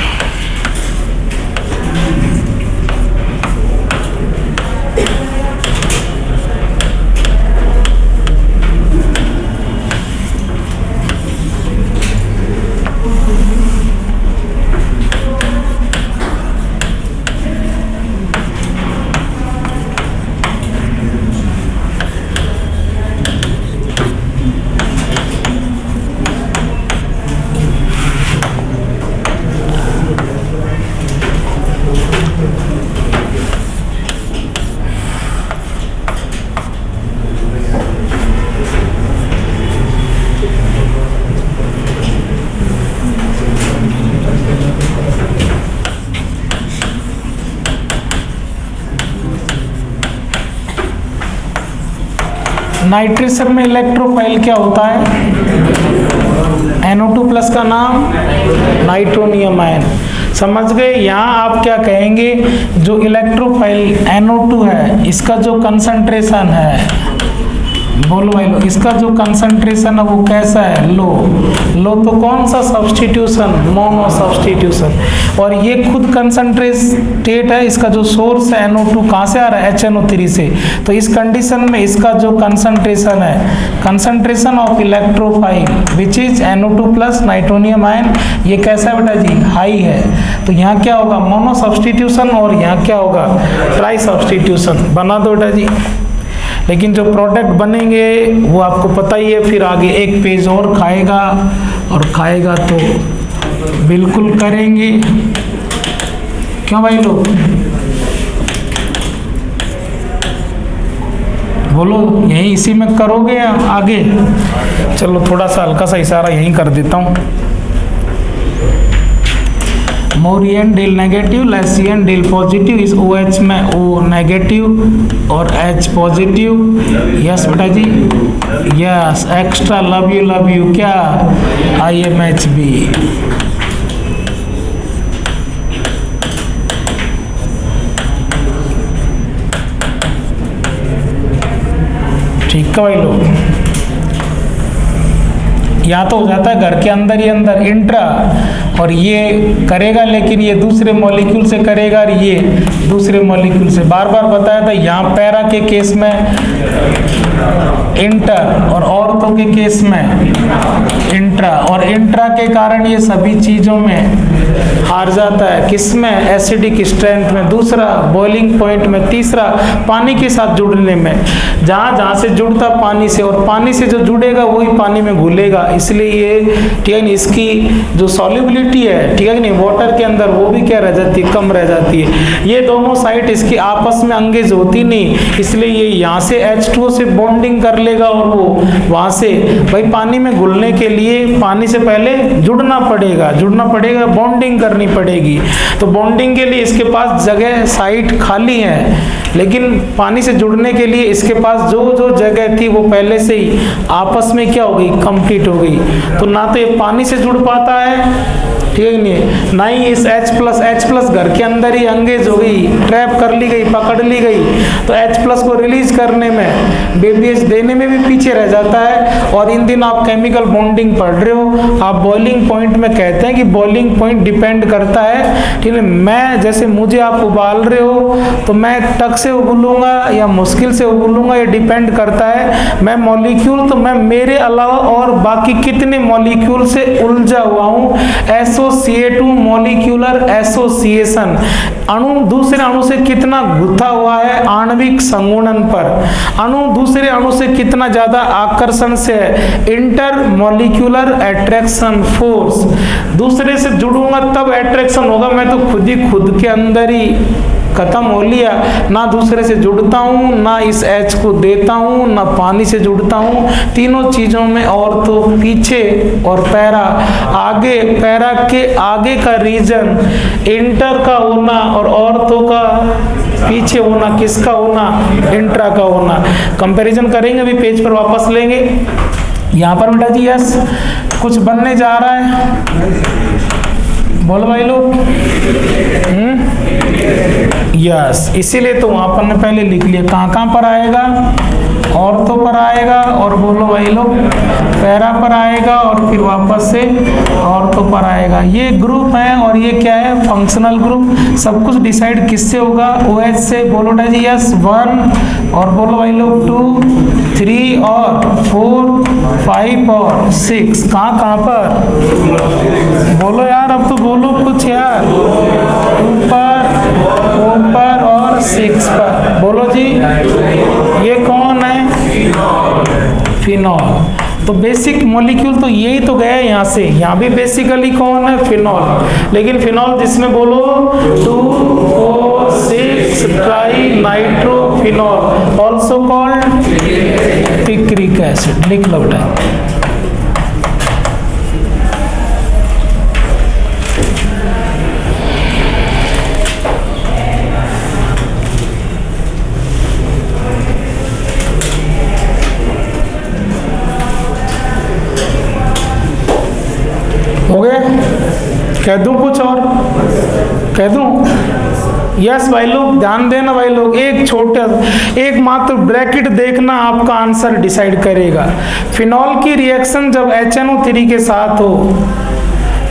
नाइट्रेशन में इलेक्ट्रोफाइल क्या होता है? NO2 प्लस का नाम नाइट्रोनियम आयन। समझ गए? यहाँ आप क्या कहेंगे? जो इलेक्ट्रोफाइल NO2 है, इसका जो कंसंट्रेशन है, बोलो भाई लो, इसका जो कंसंट्रेशन है वो कैसा है? लो। लो तो कौन सा सब्स्टिट्यूशन? Mono substitution. और ये खुद कंसंट्रेटेड है, इसका जो सोर्स है NO2 कहाँ से आ रहा है? HNO3 से। तो इस कंडीशन में इसका जो कंसंट्रेशन है, concentration of electrophile which is NO2 plus nitronium ion, ये कैसा है बेटा जी? हाई है। तो यहाँ क्या होगा? मोनो सब्स्टिट्यूशन, और यहाँ क्या होगा? Try substitution. बना दो बेटा जी। लेकिन जो प्रोडक्ट बनेंगे वो आपको पता ही है, फिर आगे एक पेज और खाएगा, और खाएगा तो बिल्कुल करेंगे। क्यों भाई लोग? बोलो, यही इसी में करोगे या आगे? चलो थोड़ा सा हल्का सा इशारा यहीं कर देता हूँ। More EN del negative, less EN del positive. इस OH में O नेगेटिव और H पॉजिटिव। यस बेटा जी, यस। एक्स्ट्रा लव यू क्या? IMHB। ठीक है भाई लोग, या तो हो जाता है घर के अंदर ही अंदर इंट्रा, और ये करेगा लेकिन ये दूसरे मॉलिक्यूल से करेगा और ये दूसरे मॉलिक्यूल से। बार बार बताया था, यहाँ पैरा के केस में इंटर और ऑर्थो के केस में इंट्रा, और इंट्रा के कारण ये सभी चीज़ों में हार जाता है। किसमें? एसिडिक स्ट्रेंथ में, दूसरा बॉइलिंग पॉइंट में, तीसरा पानी के साथ जुड़ने में। जहाँ जहाँ से जुड़ता पानी से, और पानी से जो जुड़ेगा वही पानी में घुलेगा, इसलिए ये ठीक है नहीं, इसकी जो सॉल्युबिलिटी है ठीक है नहीं वाटर के अंदर, वो भी क्या रह जाती है? कम रह जाती है। ये दोनों साइड इसकी आपस में एंगेज होती नहीं, इसलिए ये यहाँ से H2O से बॉन्डिंग कर लेगा और वो वहाँ से, भाई पानी में घुलने के लिए पानी से पहले जुड़ना पड़ेगा, बॉन्डिंग करनी पड़ेगी। तो बॉन्डिंग के लिए इसके पास जगह साइड खाली है, लेकिन पानी से जुड़ने के लिए इसके पास जो जो जगह थी वो पहले से ही आपस में क्या हो गई? कंप्लीट हो गई। तो ना तो ये पानी से जुड़ पाता है ठीक है नहीं, ना ही इस H+ घर के अंदर ही एंगेज हो गई, ट्रैप कर ली गई, पकड़ ली गई, तो H+ को रिलीज करने में, बेबीएच देने में भी पीछे रह जाता है। और इन दिन आप केमिकल बॉन्डिंग पढ़ रहे हो, आप बॉइलिंग पॉइंट में कहते हैं कि बॉइलिंग पॉइंट डिपेंड करता है ठीक है। मैं जैसे मुझे आप उबाल रहे हो तो मैं टक से उबलूंगा या मुश्किल से उबलूंगा, ये डिपेंड करता है मैं मॉलिक्यूल, तो मैं मेरे अलावा और बाकी कितने मॉलिक्यूल से उलझा हुआ हूँ। एसोसिएटिव मॉलिक्यूलर एसोसिएशन, अणु दूसरे अणु से कितना गुथा हुआ है आणविक संगुणन पर, अणु दूसरे अणु से कितना ज्यादा आकर्षण से है, इंटर मॉलिक्यूलर अट्रैक्शन फोर्स। दूसरे से जुड़ूंगा तब अट्रैक्शन होगा, मैं तो खुद के अंदर ही खत्म हो लिया, ना दूसरे से जुड़ता हूँ, ना इस H को देता हूँ, ना पानी से जुड़ता हूँ, तीनों चीजों में। और तो पीछे और पैरा आगे, पैरा के आगे का रीजन इंटर का होना और ऑर्थो का पीछे होना, किसका होना? इंट्रा का होना। कंपैरिजन करेंगे, अभी पेज पर वापस लेंगे। यहाँ पर बेटा जी यस कुछ बनने जा रहा है, बोलो भाई लोग। यस, इसीलिए तो वहां पर ने पहले लिख लिया, कहाँ पर आएगा? ऑर्थो पर आएगा, और बोलो भाई लोग पैरा पर आएगा, और फिर वापस से ऑर्थो पर आएगा। ये ग्रुप है और ये क्या है? Functional group. सब कुछ डिसाइड किससे होगा? OH से। बोलो जी यस 1, और बोलो भाई लोग 2, 3 और 4, 5 और 6। कहाँ पर? बोलो यार, अब तो बोलो कुछ यार। ऊपर, ऊपर और 6 पर। बोलो जी, ये कौन है? फिनॉल। तो बेसिक मॉलिक्यूल तो यही तो गया यहाँ से, यहाँ भी बेसिकली कौन है? फिनॉल। लेकिन फिनॉल जिसमें बोलो 2,4,6 try nitrophenol, also called picric acid. लिख लो बेटा। हो गया? कह दूं कुछ और? कह दूं? यस भाई लोग, ध्यान देना भाई लोग, एक छोटा एक मात्र ब्रैकेट देखना, आपका आंसर डिसाइड करेगा। फिनॉल की रिएक्शन जब HNO3 के साथ हो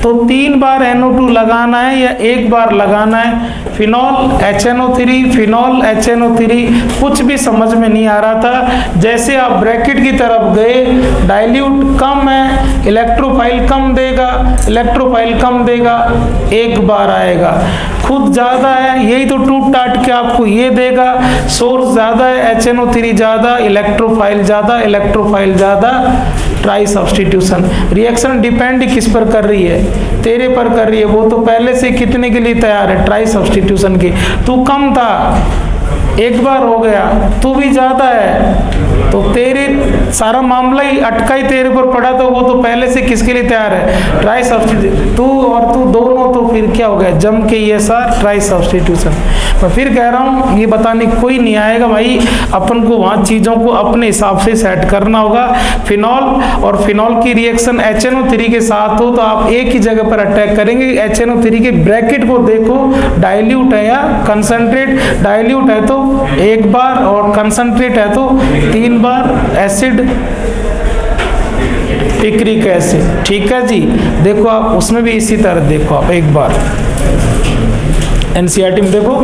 तो 3 बार NO2 लगाना है या 1 बार लगाना है? फिनॉल HNO3, फिनॉल HNO3, कुछ भी समझ में नहीं आ रहा था। जैसे आप ब्रैकेट की तरफ गए, डाइल्यूट कम है, इलेक्ट्रोफाइल कम देगा, इलेक्ट्रोफाइल कम देगा, 1 बार आएगा। खुद ज्यादा है, यही तो टूट टाट के आपको ये देगा। सोर्स ज्यादा है, HNO3 ज्यादा, इलेक्ट्रोफाइल ज्यादा, इलेक्ट्रोफाइल ज्यादा, ट्राई सब्स्टिट्यूशन। रिएक्शन डिपेंड किस पर कर रही है? तेरे पर कर रही है। वो तो पहले से कितने के लिए तैयार है? ट्राई सब्स्टिट्यूशन के। तू कम था, 1 बार हो गया, तू भी ज्यादा है, तो तेरे सारा मामला ही अटका ही तेरे पर पड़ा, तो वो तो पहले से किसके लिए तैयार है? Try substitution. तू और तू दोनों तो फिर क्या हो गया? जम के ये सार ट्राई सब्स्टिट्यूशन। मैं फिर कह रहा हूँ, ये बताने कोई नहीं आएगा भाई, अपन को वहाँ चीज़ों को अपने हिसाब से सेट करना होगा। फिनॉल और फिनॉल की रिएक्शन HNO3 के साथ हो तो आप एक ही जगह पर अटैक करेंगे। HNO3 के ब्रैकेट को देखो, डाइल्यूट है या कंसंट्रेट। डाइल्यूट है तो 1 बार और कंसंट्रेट है तो 3 3 बार एसिड पिक्रिक एसिड। ठीक है जी, देखो आप उसमें भी इसी तरह देखो आप एक बार एनसीईआरटी में देखो,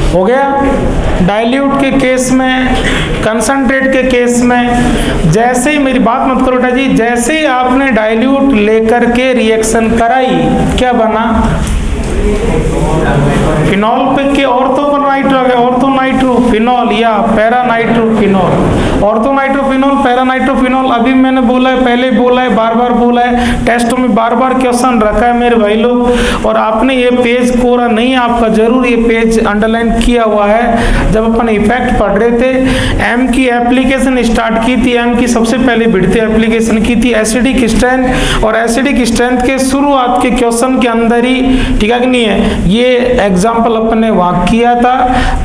हो गया। डाइल्यूट के केस में, कंसंट्रेट के केस में, जैसे ही, मेरी बात मत करो बेटा जी, जैसे ही आपने डाइल्यूट लेकर के रिएक्शन कराई, क्या बना? फिनॉल पे के ऑर्थो पर नाइट्रो आ गया, ऑर्थो नाइट्रो फिनॉल या para nitro phenol. Ortho nitro phenol, para nitro phenol, अभी मैंने बोला है, पहले बोला है, बार बार बोला है, टेस्ट में बार बार क्वेश्चन रखा है मेरे भाई लोग। और आपने ये पेज कोरा नहीं, आपका जरूर ये पेज अंडरलाइन किया हुआ है। जब अपन इफेक्ट पढ़ रहे थे, एम की एप्लीकेशन स्टार्ट की थी, एम की सबसे पहले भिड़ते एप्लीकेशन की थी एसिडिक स्ट्रेंथ, और एसिडिक स्ट्रेंथ के शुरुआत के क्वेश्चन के अंदर ही, ठीक है कि नहीं है, ये एग्जाम्पल अपन ने वहां किया था,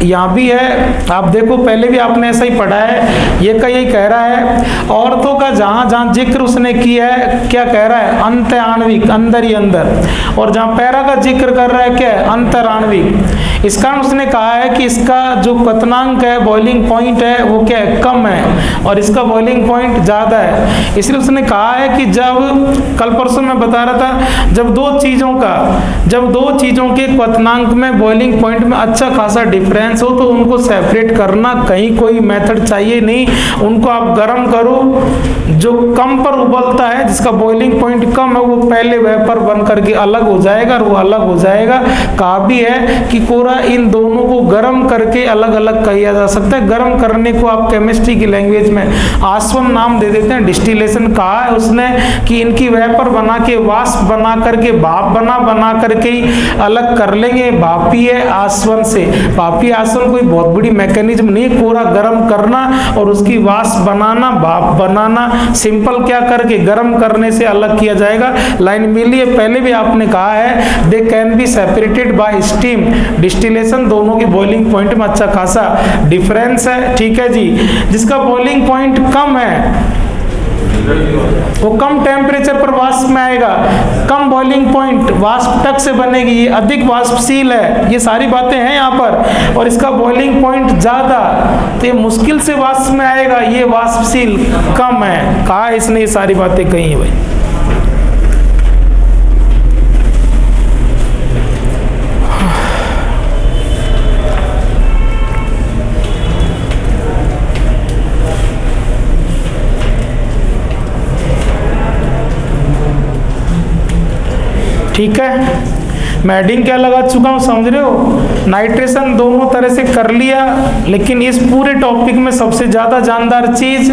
यहाँ भी है। आप देखो पहले भी आपने ऐसा ही पढ़ा है। ये का यही कह रहा है, औरतों का जहां जहां जिक्र उसने किया है, क्या कह रहा है? अंत आणविक, अंदर ही अंदर। और जहां पैरा का जिक्र कर रहा है, क्या है? अंतर आणविक। इस कारण उसने कहा है कि इसका जो क्वथनांक है, बॉइलिंग पॉइंट है, वो क्या है? कम है, और इसका बॉइलिंग पॉइंट ज्यादा है। इसलिए उसने कहा है कि जब, कल परसों मैं बता रहा था, जब दो चीजों के क्वथनांक में, बॉइलिंग पॉइंट में अच्छा खासा डिफरेंस हो, तो उनको सेपरेट करना कहीं कोई मेथड चाहिए नहीं। उनको आप गर्म करो, जो कम पर उबलता है, जिसका बॉइलिंग पॉइंट कम है, वो पहले वेपर बन करके अलग हो जाएगा, और वो अलग हो जाएगा। कहा भी है कि कोरा इन दोनों को गर्म करके अलग अलग किया जा सकता है। गर्म करने को आप केमिस्ट्री की लैंग्वेज में आसवन नाम दे देते हैं, डिस्टिलेशन। कहा है उसने कि इनकी वेपर बना के, वाष्प बना करके, भाप बना करके ही अलग कर लेंगे। भापीय आसवन से, भापीय आसवन कोई बहुत बड़ी मैकेनिज्म नहीं, कोरा गर्म करना और उसकी वाष्प बनाना, भाप बनाना, सिंपल क्या करके गर्म करने से अलग किया जाएगा। लाइन मिली है। पहले भी आपने कहा है, they can be separated by steam, distillation. दोनों के बॉइलिंग पॉइंट में अच्छा खासा डिफरेंस है। ठीक है जी, जिसका बॉइलिंग पॉइंट कम है, वो कम टेम्परेचर पर वाष्प में आएगा, कम बॉइलिंग पॉइंट, वाष्प तक से बनेगी, ये अधिक वाष्पशील है। ये सारी बातें हैं यहाँ पर। और इसका बॉइलिंग पॉइंट ज्यादा, तो ये मुश्किल से वाष्प में आएगा, ये वाष्पशील कम है। कहा इसने ये सारी बातें कही है भाई। ठीक है, मैं हेडिंग क्या लगा चुका हूँ, समझ रहे हो? नाइट्रेशन दोनों तरह से कर लिया, लेकिन इस पूरे टॉपिक में सबसे ज्यादा जानदार चीज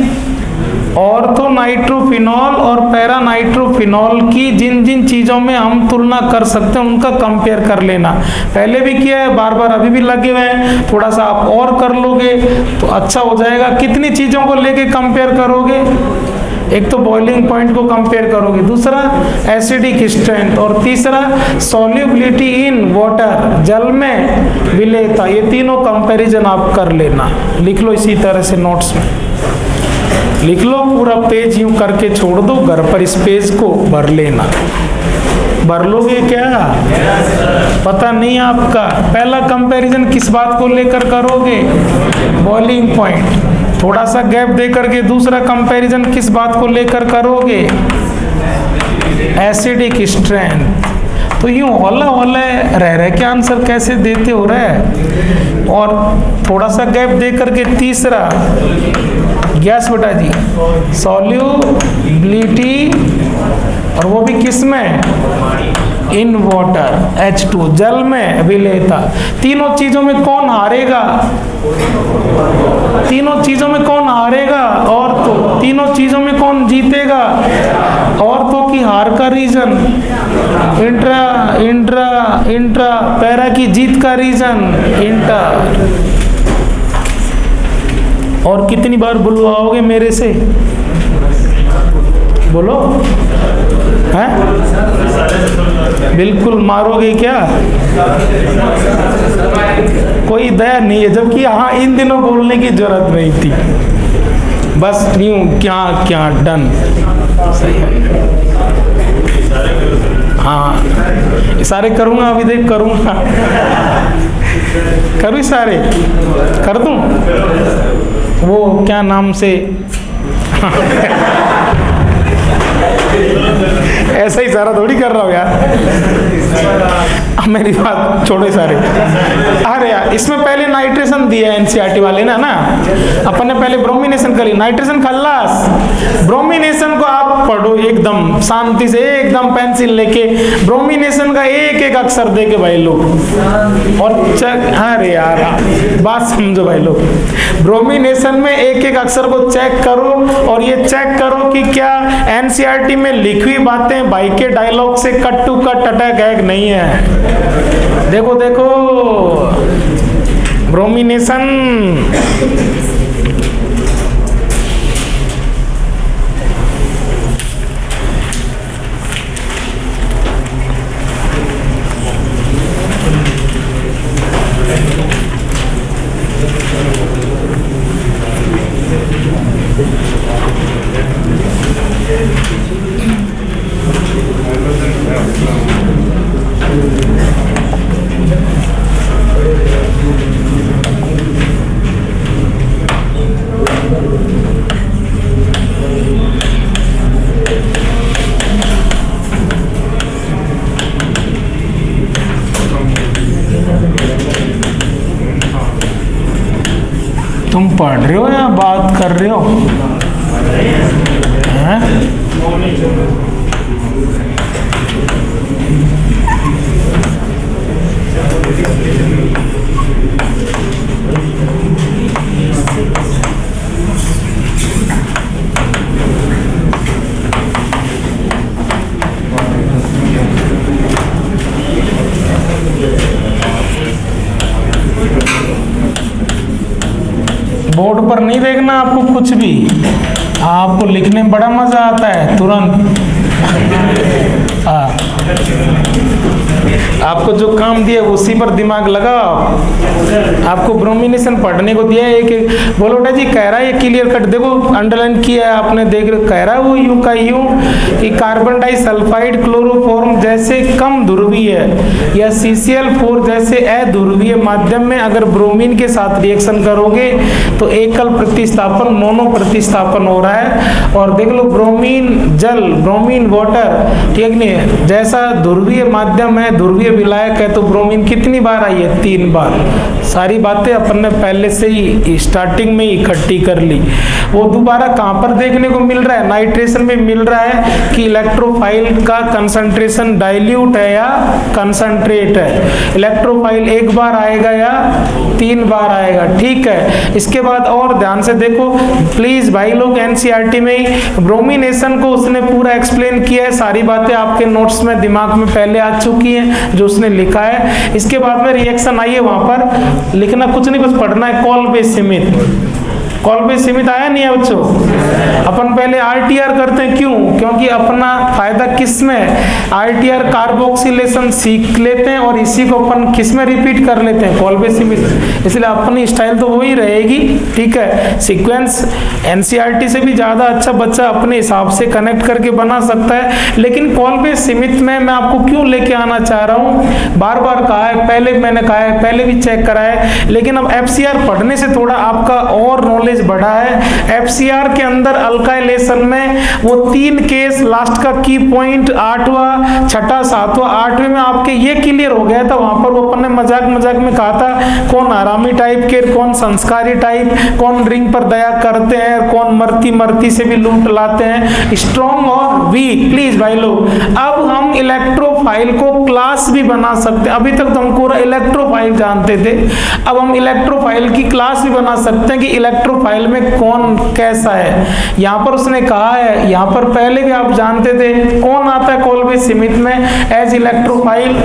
ऑर्थो नाइट्रोफिनॉल और पैरा नाइट्रोफिनॉल की जिन जिन चीजों में हम तुलना कर सकते हैं, उनका कंपेयर कर लेना। पहले भी किया है, बार बार अभी भी लगे हुए हैं, थोड़ा सा आप और कर लोगे तो अच्छा हो जाएगा। कितनी चीजों को लेके कंपेयर करोगे? एक तो बॉइलिंग पॉइंट को कंपेयर करोगे, दूसरा एसिडिक स्ट्रेंथ, और तीसरा सॉल्युबिलिटी इन वाटर, जल में विलेयता। ये तीनों कंपैरिजन आप कर लेना। लिख लो इसी तरह से नोट्स में, लिख लो, पूरा पेज यूं करके छोड़ दो, घर पर इस पेज को भर लेना। भर लोगे क्या? पता नहीं आपका। पहला कंपैरिजन किस बात को लेकर करोगे? Boiling point. थोड़ा सा गैप दे करके दूसरा कंपैरिजन किस बात को लेकर करोगे? Acidic strength. तो यूं होला होला रह के आंसर कैसे देते हो रहे? और थोड़ा सा गैप दे करके तीसरा, गैस बेटा जी, सॉल्युबिलिटी, और वो भी किस में? इन वाटर, H2, जल में विलेयता। तीनों चीजों में कौन हारेगा? तीनों चीजों में कौन हारेगा? और तो तीनों चीजों में कौन जीतेगा? और तो की हार का reason intra intra intra, para की जीत का रीजन इंटर। और कितनी बार बुलवाओगे मेरे से? बोलो, हैं? बिल्कुल मारोगे क्या? कोई दया नहीं है, जबकि हाँ इन दिनों बोलने की जरूरत नहीं थी, बस यूं क्या क्या डन। सही है, हाँ इशारे करूँगा, अभी देख करूँगा, करूँ इशारे, कर दूँ वो क्या नाम से ऐसा ही सारा थोड़ी कर रहा हूँ यार, मेरी बात छोड़ो सारे। अरे यार इसमें पहले नाइट्रेशन दिया है एनसीईआरटी वाले ने ना, अपन ने पहले ब्रोमिनेशन करी, नाइट्रेशन खल्लास, ब्रोमिनेशन को आप पढ़ो एकदम शांति से, एकदम पेंसिल लेके ब्रोमिनेशन का एक एक अक्षर दे के भाई लोग, और चेक, अरे यार बात समझो भाई लोग, ब्रोमिनेशन में एक एक अक्षर को चेक करो, और ये चेक करो कि क्या एनसीईआरटी में लिखी हुई बातें भाई के डायलॉग से कट टू कट अटैक है नहीं है। देखो देखो ब्रोमिनेशन, तुम पढ़ रहे हो या बात कर रहे हो? हैं? बोर्ड पर नहीं देखना आपको कुछ भी, आपको लिखने में बड़ा मजा आता है तुरंत। आपको जो काम दिया उसी पर दिमाग लगाओ। आपको ब्रोमिनेशन पढ़ने को दिया है कि बोलोटा जी कह रहा है, ये क्लियर कट देखो अंडरलाइन किया है आपने, देख रहे कह रहा है वो यूं का यूं कि कार्बन डाइसल्फाइड क्लोरोफॉर्म जैसे कम ध्रुवीय या CCl4 जैसे अध्रुवीय माध्यम में अगर ब्रोमीन के साथ रिएक्शन करोगे तो एकल प्रतिस्थापन मोनो प्रतिस्थापन हो रहा है। और देख लो ब्रोमीन जल, ब्रोमीन वाटर, ठीक नहीं, जैसा ध्रुवीय माध्यम है, ध्रुवीय विलायक है, तो ब्रोमीन कितनी बार आई है? 3 बार। सारी बातें अपन ने पहले से ही स्टार्टिंग में इकट्ठी कर ली। वो दोबारा कहाँ पर देखने को मिल रहा है? नाइट्रेशन में मिल रहा है कि इलेक्ट्रोफाइल का कंसंट्रेशन डाइल्यूट है या कंसंट्रेट है। इलेक्ट्रोफाइल 1 बार आएगा या 3 बार आएगा, ठीक है। इसके बाद और ध्यान से देखो प्लीज भाई लोग, एनसीईआरटी में ही ब्रोमिनेशन को उसने पूरा एक्सप्लेन किया है, सारी बातें आपके नोट्स में दिमाग में पहले आ चुकी हैं जो उसने लिखा है। इसके बाद में रिएक्शन आई है, वहां पर लिखना कुछ नहीं, बस पढ़ना है। कॉल बेस सीमित, कॉल बेस सीमित आया नहीं है बच्चों? अपन पहले आरटीआर करते हैं, क्यों? क्योंकि अपना फायदा किस में? आरटीआर कार्बोक्सिलेशन सीख लेते हैं और इसी को अपन किस में रिपीट कर लेते हैं? कॉल बेस सीमित। इसलिए अपनी स्टाइल तो वही रहेगी, ठीक है। सीक्वेंस एनसीईआरटी से भी ज्यादा अच्छा बच्चा अपने हिसाब से कनेक्ट करके बना सकता है। लेकिन कॉल बेस सीमित में मैं आपको क्यों लेके आना चाह रहा हूँ, बार बार कहा है, पहले मैंने कहा है, पहले भी चेक करा है, लेकिन अब एफसीआर पढ़ने से थोड़ा आपका और नॉलेज बढ़ा है। एफसीआर के अंदर अल्काइलेशन में वो 3 केस, लास्ट का की पॉइंट 8वां, 6ठा, 7वां, 8वें में आपके ये क्लियर हो गया था। वहां पर वो अपन ने मजाक मजाक में कहा था कौन आरामी टाइप के, कौन संस्कारी टाइप, कौन रिंग पर दया करते हैं, कौन मरती मरती से भी लूट लाते हैं, स्ट्रॉन्ग और वीक। प्लीज भाई लोग, अब हम इलेक्ट्रोफाइल को क्लास भी बना सकते हैं। अभी तक तो हम पूरा इलेक्ट्रोफाइल जानते थे, अब हम इलेक्ट्रोफाइल की क्लास भी बना सकते हैं कि इलेक्ट्रो इलेक्ट्रोफाइल में कौन कैसा है। यहाँ पर उसने कहा है, यहाँ पर पहले भी आप जानते थे कौन आता है कोल्बी स्मिथ में एज इलेक्ट्रोफाइल,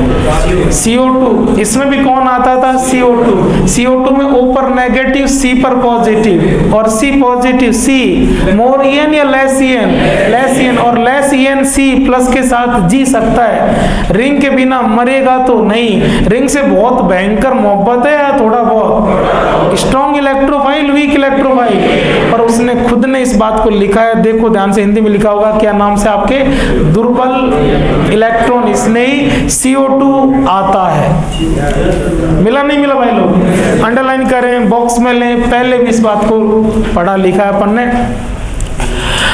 CO2। इसमें भी कौन आता था, CO2। CO2 में O पर नेगेटिव, C पर पॉजिटिव, और C पॉजिटिव, C मोर EN या लेस EN, लेस EN, और लेस EN C प्लस के साथ जी सकता है। रिंग के बिना मरेगा तो नहीं। रिंग से बहुत भयंकर मोहब्बत है या थोड़ा बहुत, स्ट्रॉन्ग इलेक्ट्रोफाइल, वीक इलेक्ट्रोफाइल। पर उसने खुद ने इस बात को लिखा है, देखो ध्यान से, हिंदी में लिखा होगा क्या नाम से, आपके दुर्बल इलेक्ट्रॉन, इसने ही CO2 आता है। मिला नहीं मिला भाई लोग, अंडरलाइन करें, बॉक्स में लें, पहले भी इस बात को पढ़ा लिखा है अपन ने।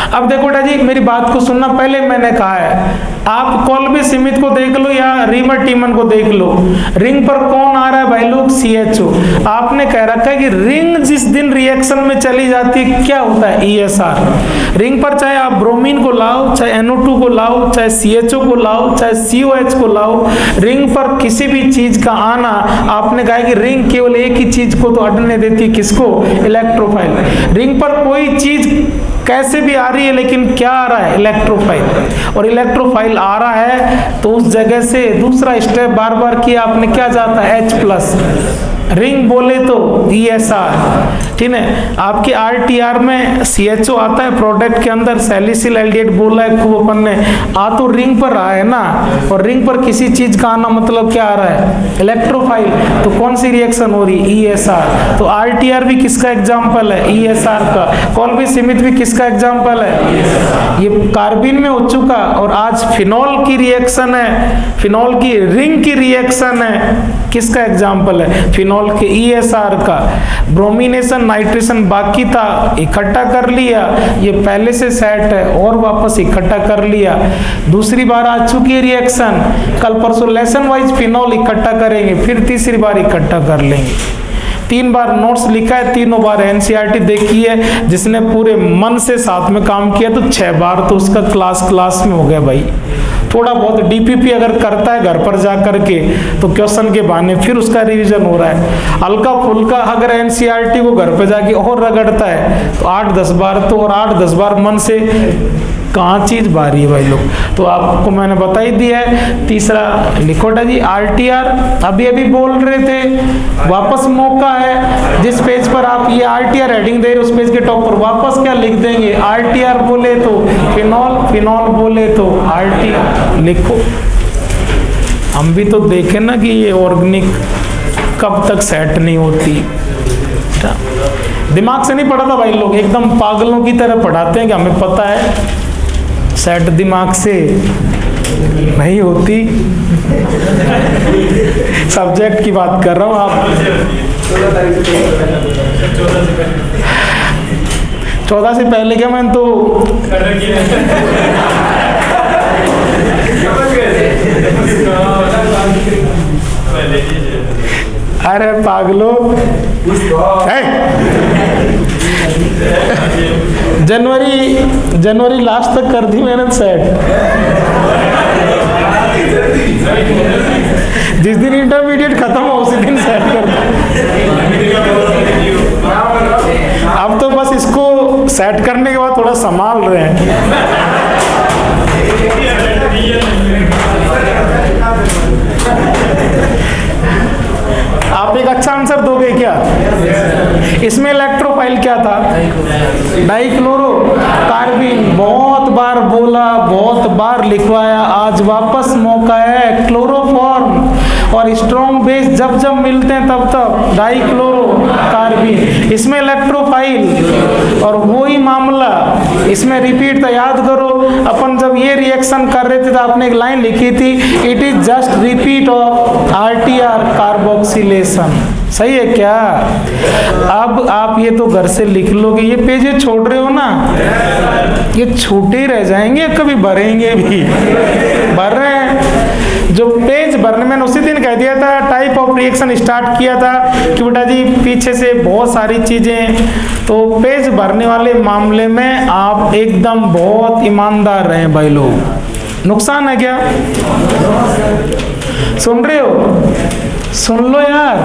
अब देखो बेटा जी, मेरी बात को सुनना, पहले मैंने कहा है आप कोल्बी स्मिथ को देख लो या रीमर टीमन को देख लो, रिंग पर कौन आ रहा है भाई लोग, CHO। आपने कह रखा है कि रिंग जिस दिन रिएक्शन में चली जाती है क्या होता है, ESR। रिंग पर चाहे आप ब्रोमीन को लाओ, चाहे NO2 को लाओ, चाहे CHO को लाओ, चाहे COH को लाओ, रिंग पर किसी भी चीज का आना, आपने कहा कि रिंग केवल एक ही चीज को तो अड़ने देती है, किसको, इलेक्ट्रोफाइल। रिंग पर कोई चीज कैसे भी आ रही है, लेकिन क्या आ रहा है, इलेक्ट्रोफाइल। और इलेक्ट्रोफाइल आ रहा है तो उस जगह से दूसरा स्टेप बार बार किया आपने, क्या जाता है, H+। रिंग बोले तो ESR, ठीक है। आपकी RTR में CHO आता है प्रोडक्ट के अंदर, सैलिसिल एल्डिहाइड बोला है खूब अपन ने, आ तो रिंग पर रहा है ना, और रिंग पर किसी चीज का आना मतलब क्या आ रहा है, इलेक्ट्रोफाइल। तो कौन सी रिएक्शन हो रही है, ESR। तो RTR भी किसका एग्जाम्पल है, ESR का। कोल्बी स्मिथ भी किसका एग्जाम्पल है, ये कार्बिन में हो चुका, और आज फिनॉल की रिएक्शन है, फिनॉल की रिंग की रिएक्शन है, किसका एग्जाम्पल है, फिनॉल के, ESR का। ब्रोमिनेशन नाइट्रेशन बाकी था, इकट्ठा कर लिया, ये पहले से सेट है, और वापस इकट्ठा कर लिया, दूसरी बार आ चुकी है रिएक्शन, कल परसों लेसन वाइज फिनॉल इकट्ठा करेंगे, फिर तीसरी बार इकट्ठा कर लेंगे। 3 बार नोट्स लिखा है, तीनों बार NCERT देखी है, जिसने पूरे मन से साथ में काम किया तो 6 बार तो उसका क्लास में हो गया भाई। थोड़ा बहुत DPP अगर करता है घर पर जा करके तो क्वेश्चन के बहाने फिर उसका रिवीजन हो रहा है। हल्का फुल्का अगर NCERT को घर पे जाके और रगड़ता है तो 8-10 बार तो, और 8-10 बार मन से कहाँ चीज भारी है भाई लोग। तो आपको मैंने बता ही दिया है। तीसरा लिखोटा जी, RTR अभी बोल रहे थे, वापस मौका है, जिस पेज पर आप ये RTR हेडिंग दे रहे उस पेज के टॉप पर वापस क्या लिख देंगे, RTR बोले तो फिनॉल, फिनॉल बोले तो RTR लिखो। हम भी तो देखें ना कि ये ऑर्गेनिक कब तक सेट नहीं होती। दिमाग से नहीं पढ़ा था भाई लोग, एकदम पागलों की तरह पढ़ाते हैं कि हमें पता है, सेट दिमाग से नहीं होती। सब्जेक्ट की बात कर रहा हूँ। आप 14 से पहले क्या, मैं तो अरे पागलो, जनवरी लास्ट तक कर दी मैंने सेट। जिस दिन इंटरमीडिएट खत्म हो उसी दिन सेट कर दो। अब तो बस इसको सेट करने के बाद थोड़ा संभाल रहे हैं। आप एक अच्छा आंसर दोगे क्या? इसमें इलेक्ट्रोफाइल क्या था? डाइक्लोरो कार्बिन। बहुत बार बोला, बहुत बार लिखवाया, आज वापस मौका है। क्लोरोफॉर्म और स्ट्रॉन्ग बेस जब जब मिलते हैं तब तब डाइक्लोरो कार्बिन। इसमें इलेक्ट्रोफाइल और वही मामला इसमें रिपीट था। याद करो अपन जब ये रिएक्शन कर रहे थे तो आपने एक लाइन लिखी थी, it is just repeat of RTR carboxylation. सही है क्या? अब आप ये तो घर से लिख लोगे, ये पेज छोड़ रहे हो ना, ये छोटे रह जाएंगे, कभी भरेंगे भी। भर रहे हैं जो पेज भरने, मैंने उसी दिन कह दिया था, टाइप ऑफ रिएक्शन स्टार्ट किया था कि बेटा जी पीछे से बहुत सारी चीजें, तो पेज भरने वाले मामले में आप एकदम बहुत ईमानदार रहें भाई लोग। नुकसान है क्या? सुन रहे हो? सुन लो यार।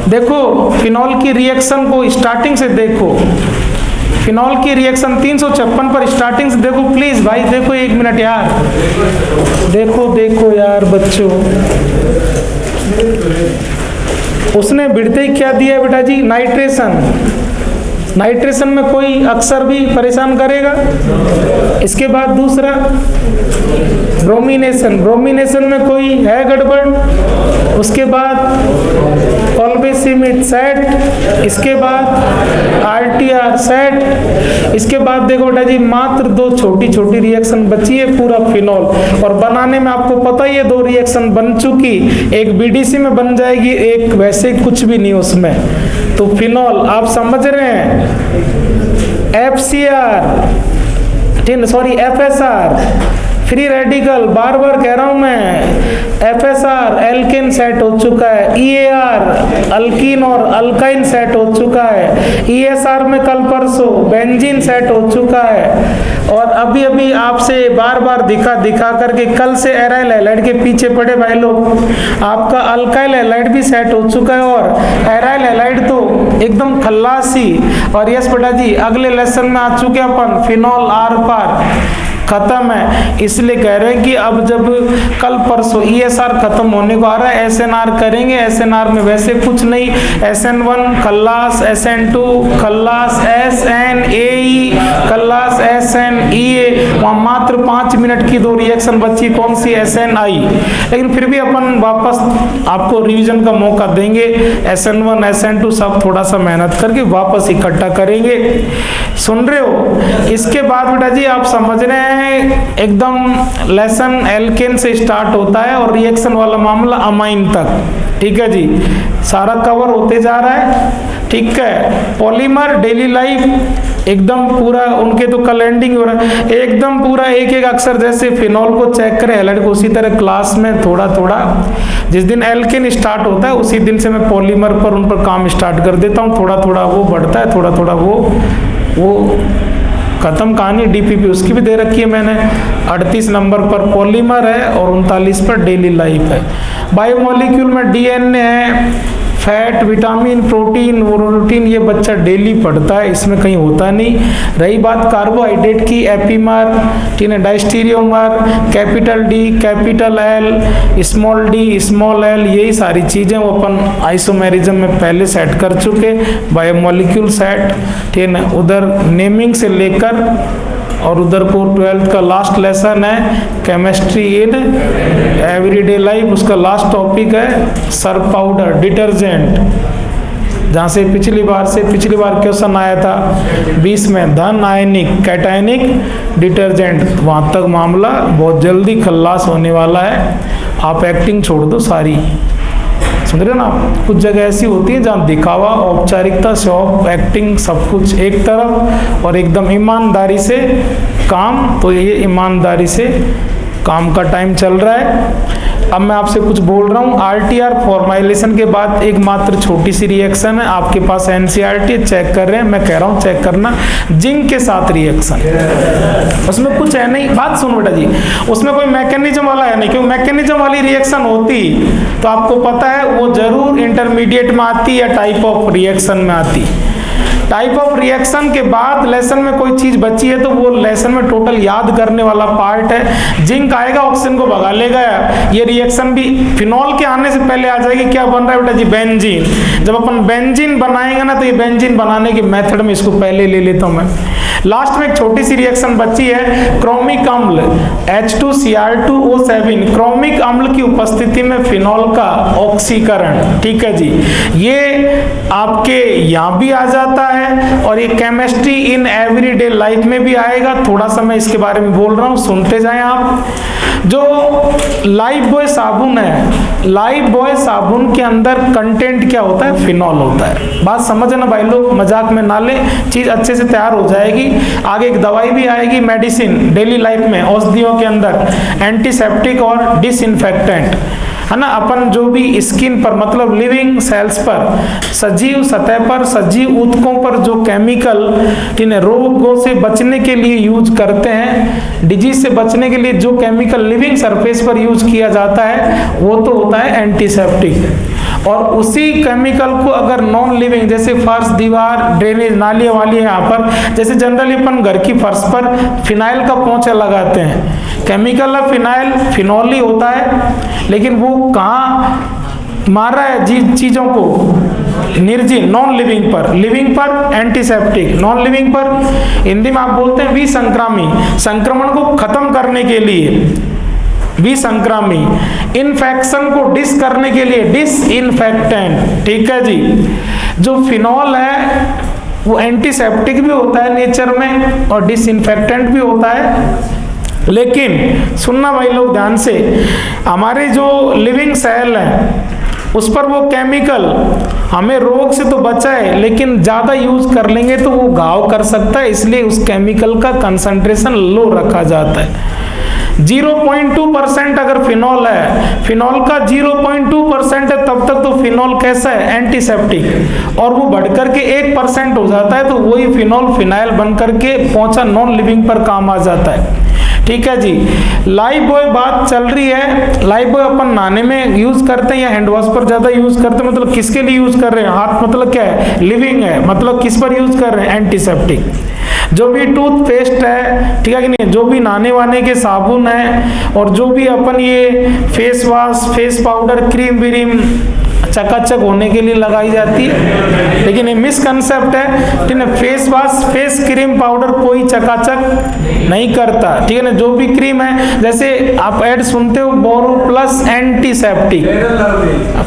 देखो फिनॉल की रिएक्शन को स्टार्टिंग से देखो, फिनॉल की रिएक्शन 356 पर स्टार्टिंग से देखो प्लीज भाई, देखो 1 मिनट यार, देखो यार बच्चों, उसने भिड़ते ही क्या दिया है बेटा जी, नाइट्रेशन। नाइट्रेशन में कोई अक्सर भी परेशान करेगा। इसके बाद दूसरा ब्रोमिनेशन, ब्रोमिनेशन में कोई है गड़बड़। उसके बाद कॉल्बेसिमिड सेट, इसके बाद आरटीआर सेट। इसके बाद देखो बेटा जी मात्र 2 छोटी छोटी रिएक्शन बची है पूरा फिनॉल, और बनाने में आपको पता ही है 2 रिएक्शन बन चुकी, एक बीडीसी में बन जाएगी, एक वैसे कुछ भी नहीं उसमें। तो फिनॉल आप समझ रहे हैं, एफएसआर फ्री रेडिकल, बार बार कह रहा हूं मैं, एफएसआर एल्केन सेट हो चुका है, ईएआर अल्कीन और अल्काइन सेट हो चुका है, ईएसआर में कल परसों बेंजीन सेट हो चुका है, और अभी अभी आपसे बार बार दिखा करके कल से एराइल हैलाइड के पीछे पड़े भाई लोग, आपका अल्काइल हैलाइड भी सेट हो चुका है, और एराइल हैलाइड तो एकदम खल्लासी। और यस बेटा जी अगले लेसन में आ चुके अपन, फिनॉल आर पार खत्म है, इसलिए कह रहे हैं कि अब जब कल परसों ईएसआर खत्म होने को आ रहा है, एसएनआर करेंगे। एसएनआर में वैसे कुछ नहीं, एसएन1 खल्लास, एसएन2 खल्लास, एसएनएई खल्लास, एसएनईए, वहाँ मात्र 5 मिनट की 2 रिएक्शन बची, कौन सी, एसएनआई। लेकिन फिर भी अपन वापस आपको रिवीजन का मौका देंगे, एसएन1 एसएन2 सब थोड़ा सा मेहनत करके वापस इकट्ठा करेंगे। सुन रहे हो? इसके बाद बेटा जी आप समझ रहे हैं एकदम लेसन एल्केन से स्टार्ट होता है और रिएक्शन वाला मामला अमाइन तक, ठीक है जी, सारा कवर होते जा रहा है, ठीक है। पॉलीमर डेली लाइफ एकदम पूरा, उनके तो कल एंडिंग हो रहा है, एकदम पूरा एक एक अक्षर, जैसे फिनॉल को चेक करें हैलाइड को, उसी तरह क्लास में थोड़ा थोड़ा जिस दिन एल्केन स्टार्ट होता है उसी दिन से मैं पॉलीमर पर उन पर काम स्टार्ट कर देता हूँ, थोड़ा थोड़ा वो बढ़ता है, थोड़ा थोड़ा वो खत्म कहानी। डीपीपी उसकी भी दे रखी है मैंने, 38 नंबर पर पॉलीमर है और 39 पर डेली लाइफ है। बायोमोलिक्यूल में डीएनए है, फैट, विटामिन, प्रोटीन, प्रोटीन ये बच्चा डेली पढ़ता है, इसमें कहीं होता नहीं। रही बात कार्बोहाइड्रेट की, एपीमर, ठीक है, diastereomer, capital D, capital L, small D, small L, यही सारी चीज़ें वो अपन आइसोमेरिज्म में पहले सेट कर चुके। बायोमोलिक्यूल सेट, ठीक है, उधर नेमिंग से लेकर और उधर को 12th का लास्ट लेसन है केमिस्ट्री इन एवरीडे लाइफ, उसका लास्ट टॉपिक है सर्फ पाउडर डिटर्जेंट, जहाँ से पिछली बार क्वेश्चन आया था 20 में, धन आयनिक कैटायनिक डिटर्जेंट, वहाँ तक मामला बहुत जल्दी खल्लास होने वाला है। आप एक्टिंग छोड़ दो सारी, समझ रहे ना। कुछ जगह ऐसी होती है जहाँ दिखावा, औपचारिकता, शौक, एक्टिंग सब कुछ एक तरफ और एकदम ईमानदारी से काम, तो ये ईमानदारी से काम का टाइम चल रहा है। अब मैं आपसे कुछ बोल रहा हूँ, आरटीआर फॉर्माइलेशन के बाद एक मात्र छोटी सी रिएक्शन है, आपके पास एनसीईआरटी चेक कर रहे हैं, मैं कह रहा हूँ चेक करना, जिंक के साथ रिएक्शन, उसमें कुछ है नहीं, बात सुनो बेटा जी, उसमें कोई मैकेनिज्म वाला है नहीं, क्योंकि मैकेनिज्म वाली रिएक्शन होती तो आपको पता है वो जरूर इंटरमीडिएट में आती या टाइप ऑफ रिएक्शन में आती। टाइप ऑफ रिएक्शन के बाद लेसन में कोई चीज बची है तो वो लेसन में टोटल याद करने वाला पार्ट है। जिंक आएगा, ऑक्सीजन को भगा लेगा, ये रिएक्शन भी फिनॉल के आने से पहले आ जाएगी। क्या बन रहा है बेटा जी, बेंजीन। जब अपन बेंजीन बनाएंगे ना तो ये बेंजीन बनाने के मेथड में इसको पहले ले लेता हूं मैं। लास्ट में एक छोटी सी रिएक्शन बची है, क्रोमिक अम्ल H2Cr2O7, क्रोमिक अम्ल की उपस्थिति में फिनॉल का ऑक्सीकरण, ठीक है जी, ये आपके यहाँ भी आ जाता है और ये केमिस्ट्री इन एवरीडे लाइफ में भी आएगा। थोड़ा सा मैं इसके बारे में बोल रहा हूँ, सुनते जाएं आप। जो लाइफ बॉय साबुन है, लाइफ बॉय साबुन के अंदर कंटेंट क्या होता है, फिनॉल होता है। बात समझ ना भाई लोग, मजाक में ना ले, चीज अच्छे से तैयार हो जाएगी। आगे एक दवाई भी आएगी, मेडिसिन डेली लाइफ में, औषधियों के अंदर एंटीसेप्टिक और डिसइंफेक्टेंट, है ना। अपन जो भी स्किन पर, मतलब लिविंग सेल्स पर, सजीव सतह पर, सजीव ऊतकों पर जो केमिकल इन्हें रोगों से बचने के लिए यूज करते हैं, डिजीज से बचने के लिए जो केमिकल लिविंग सरफेस पर यूज किया जाता है वो तो होता है एंटीसेप्टिक। और उसी केमिकल को अगर नॉन लिविंग, जैसे फर्श, दीवार, ड्रेनेज, नाली वाली है यहाँ पर, जैसे जनरली अपन घर की फर्श पर फिनाइल का पोंछा लगाते हैं, केमिकल है फिनाइल, फिनॉल ही होता है, लेकिन वो कहाँ मार रहा है चीजों को, निर्जीव, नॉन लिविंग पर, लिविंग पर एंटीसेप्टिक, नॉन लिविंग पर हिंदी में आप बोलते हैं विसंक्रामी, संक्रमण को खत्म करने के लिए विसंक्रामी, इन्फेक्शन को डिस करने के लिए डिसइंफेक्टेंट, ठीक है जी। जो फिनॉल है वो एंटीसेप्टिक भी होता है नेचर में और डिसइंफेक्टेंट भी होता है, लेकिन सुनना भाई लोग ध्यान से, हमारे जो लिविंग सेल है उस पर वो केमिकल हमें रोग से तो बचाए, लेकिन ज्यादा यूज कर लेंगे तो वो घाव कर सकता है, इसलिए उस केमिकल का कंसंट्रेशन लो रखा जाता है। 0.2% अगर फिनॉल है, फिनॉल का 0.2% है, तब तक तो फिनॉल कैसा है, एंटीसेप्टिक, और वो बढ़कर के 1% हो जाता है तो वही फिनॉल फिनाइल बन करके पोंछा नॉन लिविंग पर काम आ जाता है, ठीक है जी। लाइफ बॉय बात चल रही है, लाइफ बॉय अपन नहाने में यूज करते हैं या हैंड वॉश पर ज्यादा यूज करते हैं, मतलब किसके लिए यूज कर रहे हैं, हाथ मतलब क्या है, लिविंग है, मतलब किस पर यूज कर रहे हैं, एंटीसेप्टिक। जो भी टूथपेस्ट है, ठीक है कि नहीं, जो भी नहाने वाने के साबुन है, और जो भी अपन ये face wash, face powder, cream व्रीम चकाचक होने के लिए लगाई जाती है, लेकिन ये मिसकंसेप्ट है, ठीक है। Face wash, face cream, powder कोई चकाचक नहीं करता, ठीक है ना। जो भी क्रीम है, जैसे आप ऐड सुनते हो Boro Plus antiseptic,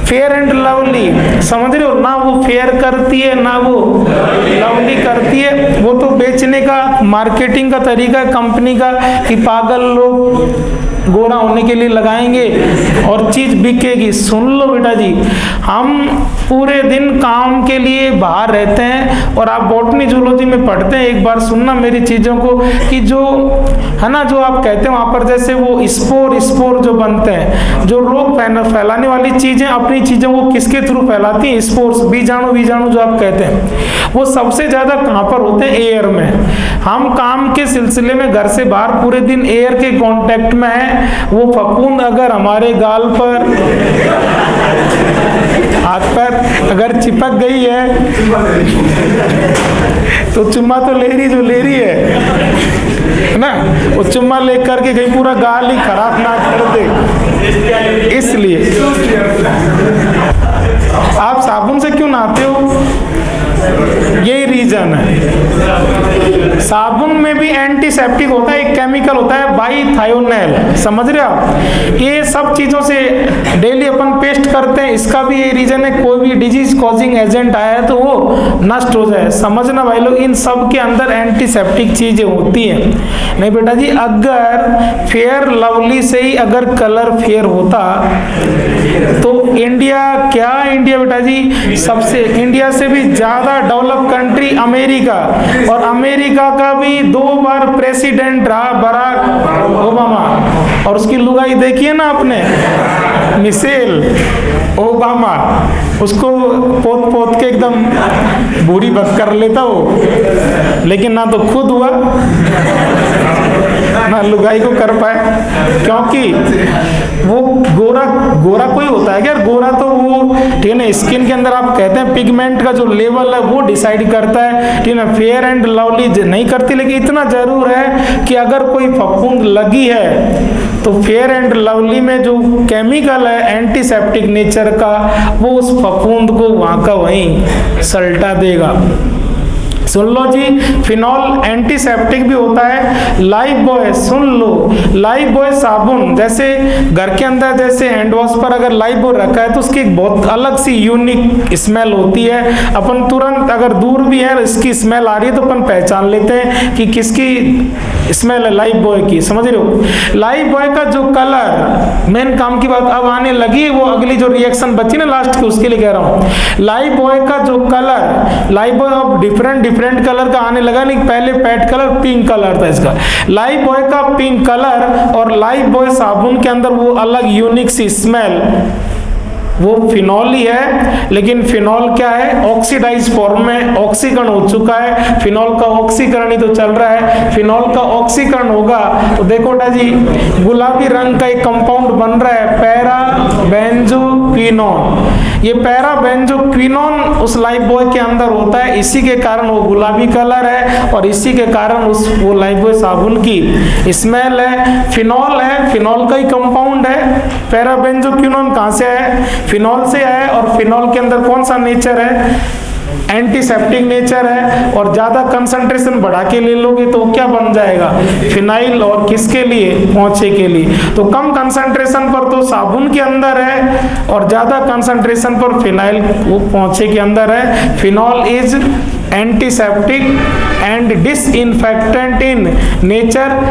Fair and Lovely, समझ रहे हो ना, वो फेयर करती है ना वो लवली करती है, वो तो बेचने का मार्केटिंग का तरीका है कंपनी का कि पागल लोग गोरा होने के लिए लगाएंगे और चीज बिकेगी। सुन लो बेटा जी, हम पूरे दिन काम के लिए बाहर रहते हैं और आप बॉटनी जूलॉजी में पढ़ते हैं, एक बार सुनना मेरी चीजों को, कि जो है ना, जो आप कहते हैं वहां पर जैसे वो स्पोर जो बनते हैं, जो रोग फैलाने वाली चीजें अपनी चीजों को किसके थ्रू फैलाती हैं, स्पोर्स, बीजाणु जो आप कहते हैं, वो सबसे ज्यादा कहां पर होते हैं, एयर में। हम काम के सिलसिले में घर से बाहर पूरे दिन एयर के कांटेक्ट में है, वो फफूंद अगर हमारे गाल पर, हाथ पर अगर चिपक गई है तो चुम्मा तो ले रही है ना, वो चुम्मा लेकर के कहीं पूरा गाल ही खराब ना कर दे। इसलिए आप साबुन से क्यों नहाते हो, यही रीजन है। साबुन में भी एंटीसेप्टिक होता है, एक केमिकल होता है बाईथायोनेल, समझ रहे हो आप। ये सब चीजों से डेली अपन पेस्ट करते हैं, इसका भी ये रीजन है, कोई भी डिजीज कॉजिंग एजेंट आया है तो वो नष्ट हो जाए, समझना भाई लोग, इन सब के अंदर एंटीसेप्टिक चीजें होती हैं। नहीं बेटा जी, अगर फेयर लवली से ही अगर कलर फेयर होता तो इंडिया बेटा जी सबसे, इंडिया से भी ज्यादा डेवलप कंट्री अमेरिका, और अमेरिका का भी 2 बार प्रेसिडेंट रहा बराक ओबामा, और उसकी लुगाई देखिए ना आपने, मिशेल ओबामा, उसको पोत के एकदम बूढ़ी बक कर लेता वो, लेकिन ना तो खुद हुआ ना लुगाई को कर पाए, क्योंकि वो गोरा कोई होता है क्या, गोरा तो वो, ठीक है ना, स्किन के अंदर आप कहते हैं पिगमेंट का जो लेवल है वो डिसाइड करता है, ठीक है ना। फेयर एंड लवली नहीं करती, लेकिन इतना जरूर है कि अगर कोई फफूंद लगी है तो फेयर एंड लवली में जो केमिकल है एंटीसेप्टिक नेचर का, वो उस फफूंद को वहां का वहीं सल्टा देगा। सुन लो जी, फिनॉल एंटीसेप्टिक भी होता है। लाइफ बॉय, सुन लो, लाइफ बॉय साबुन, जैसे घर के अंदर जैसे हैंड वॉश पर अगर लाइफ बॉय रखा है तो उसकी एक बहुत अलग सी यूनिक स्मेल होती है, अपन तुरंत अगर दूर भी है इसकी स्मेल आ रही है तो अपन पहचान लेते हैं कि किसकी स्मेल है, लाइफ बॉय की, समझ रहे हो। लाइफ बॉय का जो कलर, मेन काम की बात अब आने लगी, वो अगली जो रिएक्शन बची ना लास्ट की, उसके लिए कह रहा हूँ। लाइफ बॉय का जो कलर, लाइफ बॉय अब डिफरेंट कलर का आने लगा, नहीं पहले पैट कलर पिंक कलर था इसका, लाइफ बॉय का पिंक कलर, और लाइफ बॉय साबुन के अंदर वो अलग यूनिक सी स्मेल, वो फिनॉल ही है, लेकिन फिनॉल क्या है, ऑक्सीडाइज फॉर्म में ऑक्सीकरण हो चुका है, फिनॉल का ऑक्सीकरण ही तो चल रहा है। फिनॉल का ऑक्सीकरण होगा तो देखो बेटा जी, गुलाबी रंग का एक कंपाउंड बन रहा है पैरा बेंजोक्विनोन, ये पैराबेंजोक्विनोन उस लाइफबॉय के अंदर होता है, इसी के कारण वो गुलाबी कलर है और इसी के कारण उस वो लाइफबॉय साबुन की स्मेल है। फिनॉल है, फिनॉल का ही कंपाउंड है। पैराबेंजोक्विनोन कहाँ से है? फिनॉल से है। और फिनॉल के अंदर कौन सा नेचर है? एंटीसेप्टिक नेचर है। और ज्यादा कंसंट्रेशन बढ़ा के ले लोगे तो क्या बन जाएगा? फिनाइल। और किसके लिए? पोंछे के लिए। तो कम कंसंट्रेशन पर तो साबुन के अंदर है और ज्यादा कंसंट्रेशन पर फिनाइल वो पोंछे के अंदर है। Phenol is antiseptic and disinfectant in nature.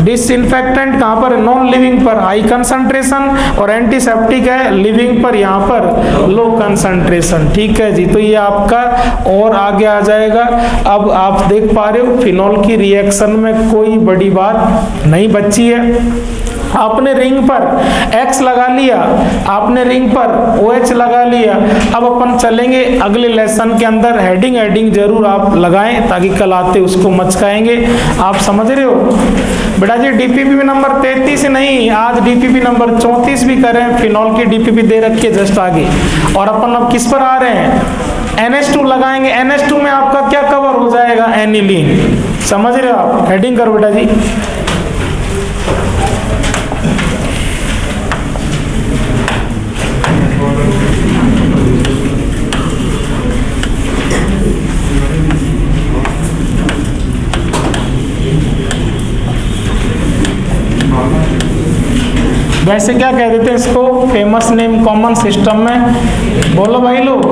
Disinfectant कहाँ पर? नॉन लिविंग पर हाई कंसंट्रेशन, और एंटीसेप्टिक है लिविंग पर यहाँ पर लो कंसंट्रेशन। ठीक है जी, तो ये आपका और आगे आ जाएगा। अब आप देख पा रहे हो फिनॉल की रिएक्शन में कोई बड़ी बात नहीं बची है। आपने रिंग पर X लगा लिया, आपने रिंग पर OH लगा लिया। अब अपन चलेंगे अगले लेसन के अंदर। हेडिंग जरूर आप लगाएं ताकि कल आते उसको मचकाएंगे। आप समझ रहे हो बेटा जी? डीपीपी नंबर 33 नहीं, आज डीपीपी नंबर 34 भी करें। फिनॉल की डीपीपी दे रखी है जस्ट आगे। और अपन अब किस पर आ रहे हैं? NH2 लगाएंगे। NH2 में आपका क्या कवर हो जाएगा? एनिलीन। समझ रहे हो आप? हेडिंग करो बेटा जी। वैसे क्या कह देते हैं इसको? फेमस नेम कॉमन सिस्टम में, बोलो भाई लोग,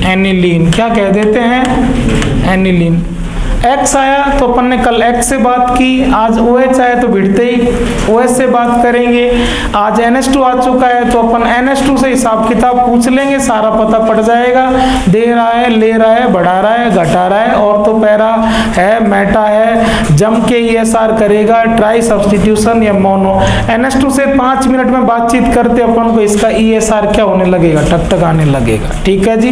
एनिलीन। क्या कह देते हैं? एनिलीन। X आया तो अपन ने कल X से बात की, आज OH आया तो भिड़ते ही OH से बात करेंगे। आज NH2 आ चुका है तो अपन NH2 से हिसाब किताब पूछ लेंगे, सारा पता पड़ जाएगा। दे रहा है, ले रहा है, बढ़ा रहा है, घटा रहा है, और तो पैरा है, मेटा है, जम के ESR करेगा, ट्राई सब्स्टिट्यूशन या मोनो। NH2 से 5 मिनट में बातचीत करते अपन को इसका ESR क्या होने लगेगा? टक टक आने लगेगा। ठीक है जी।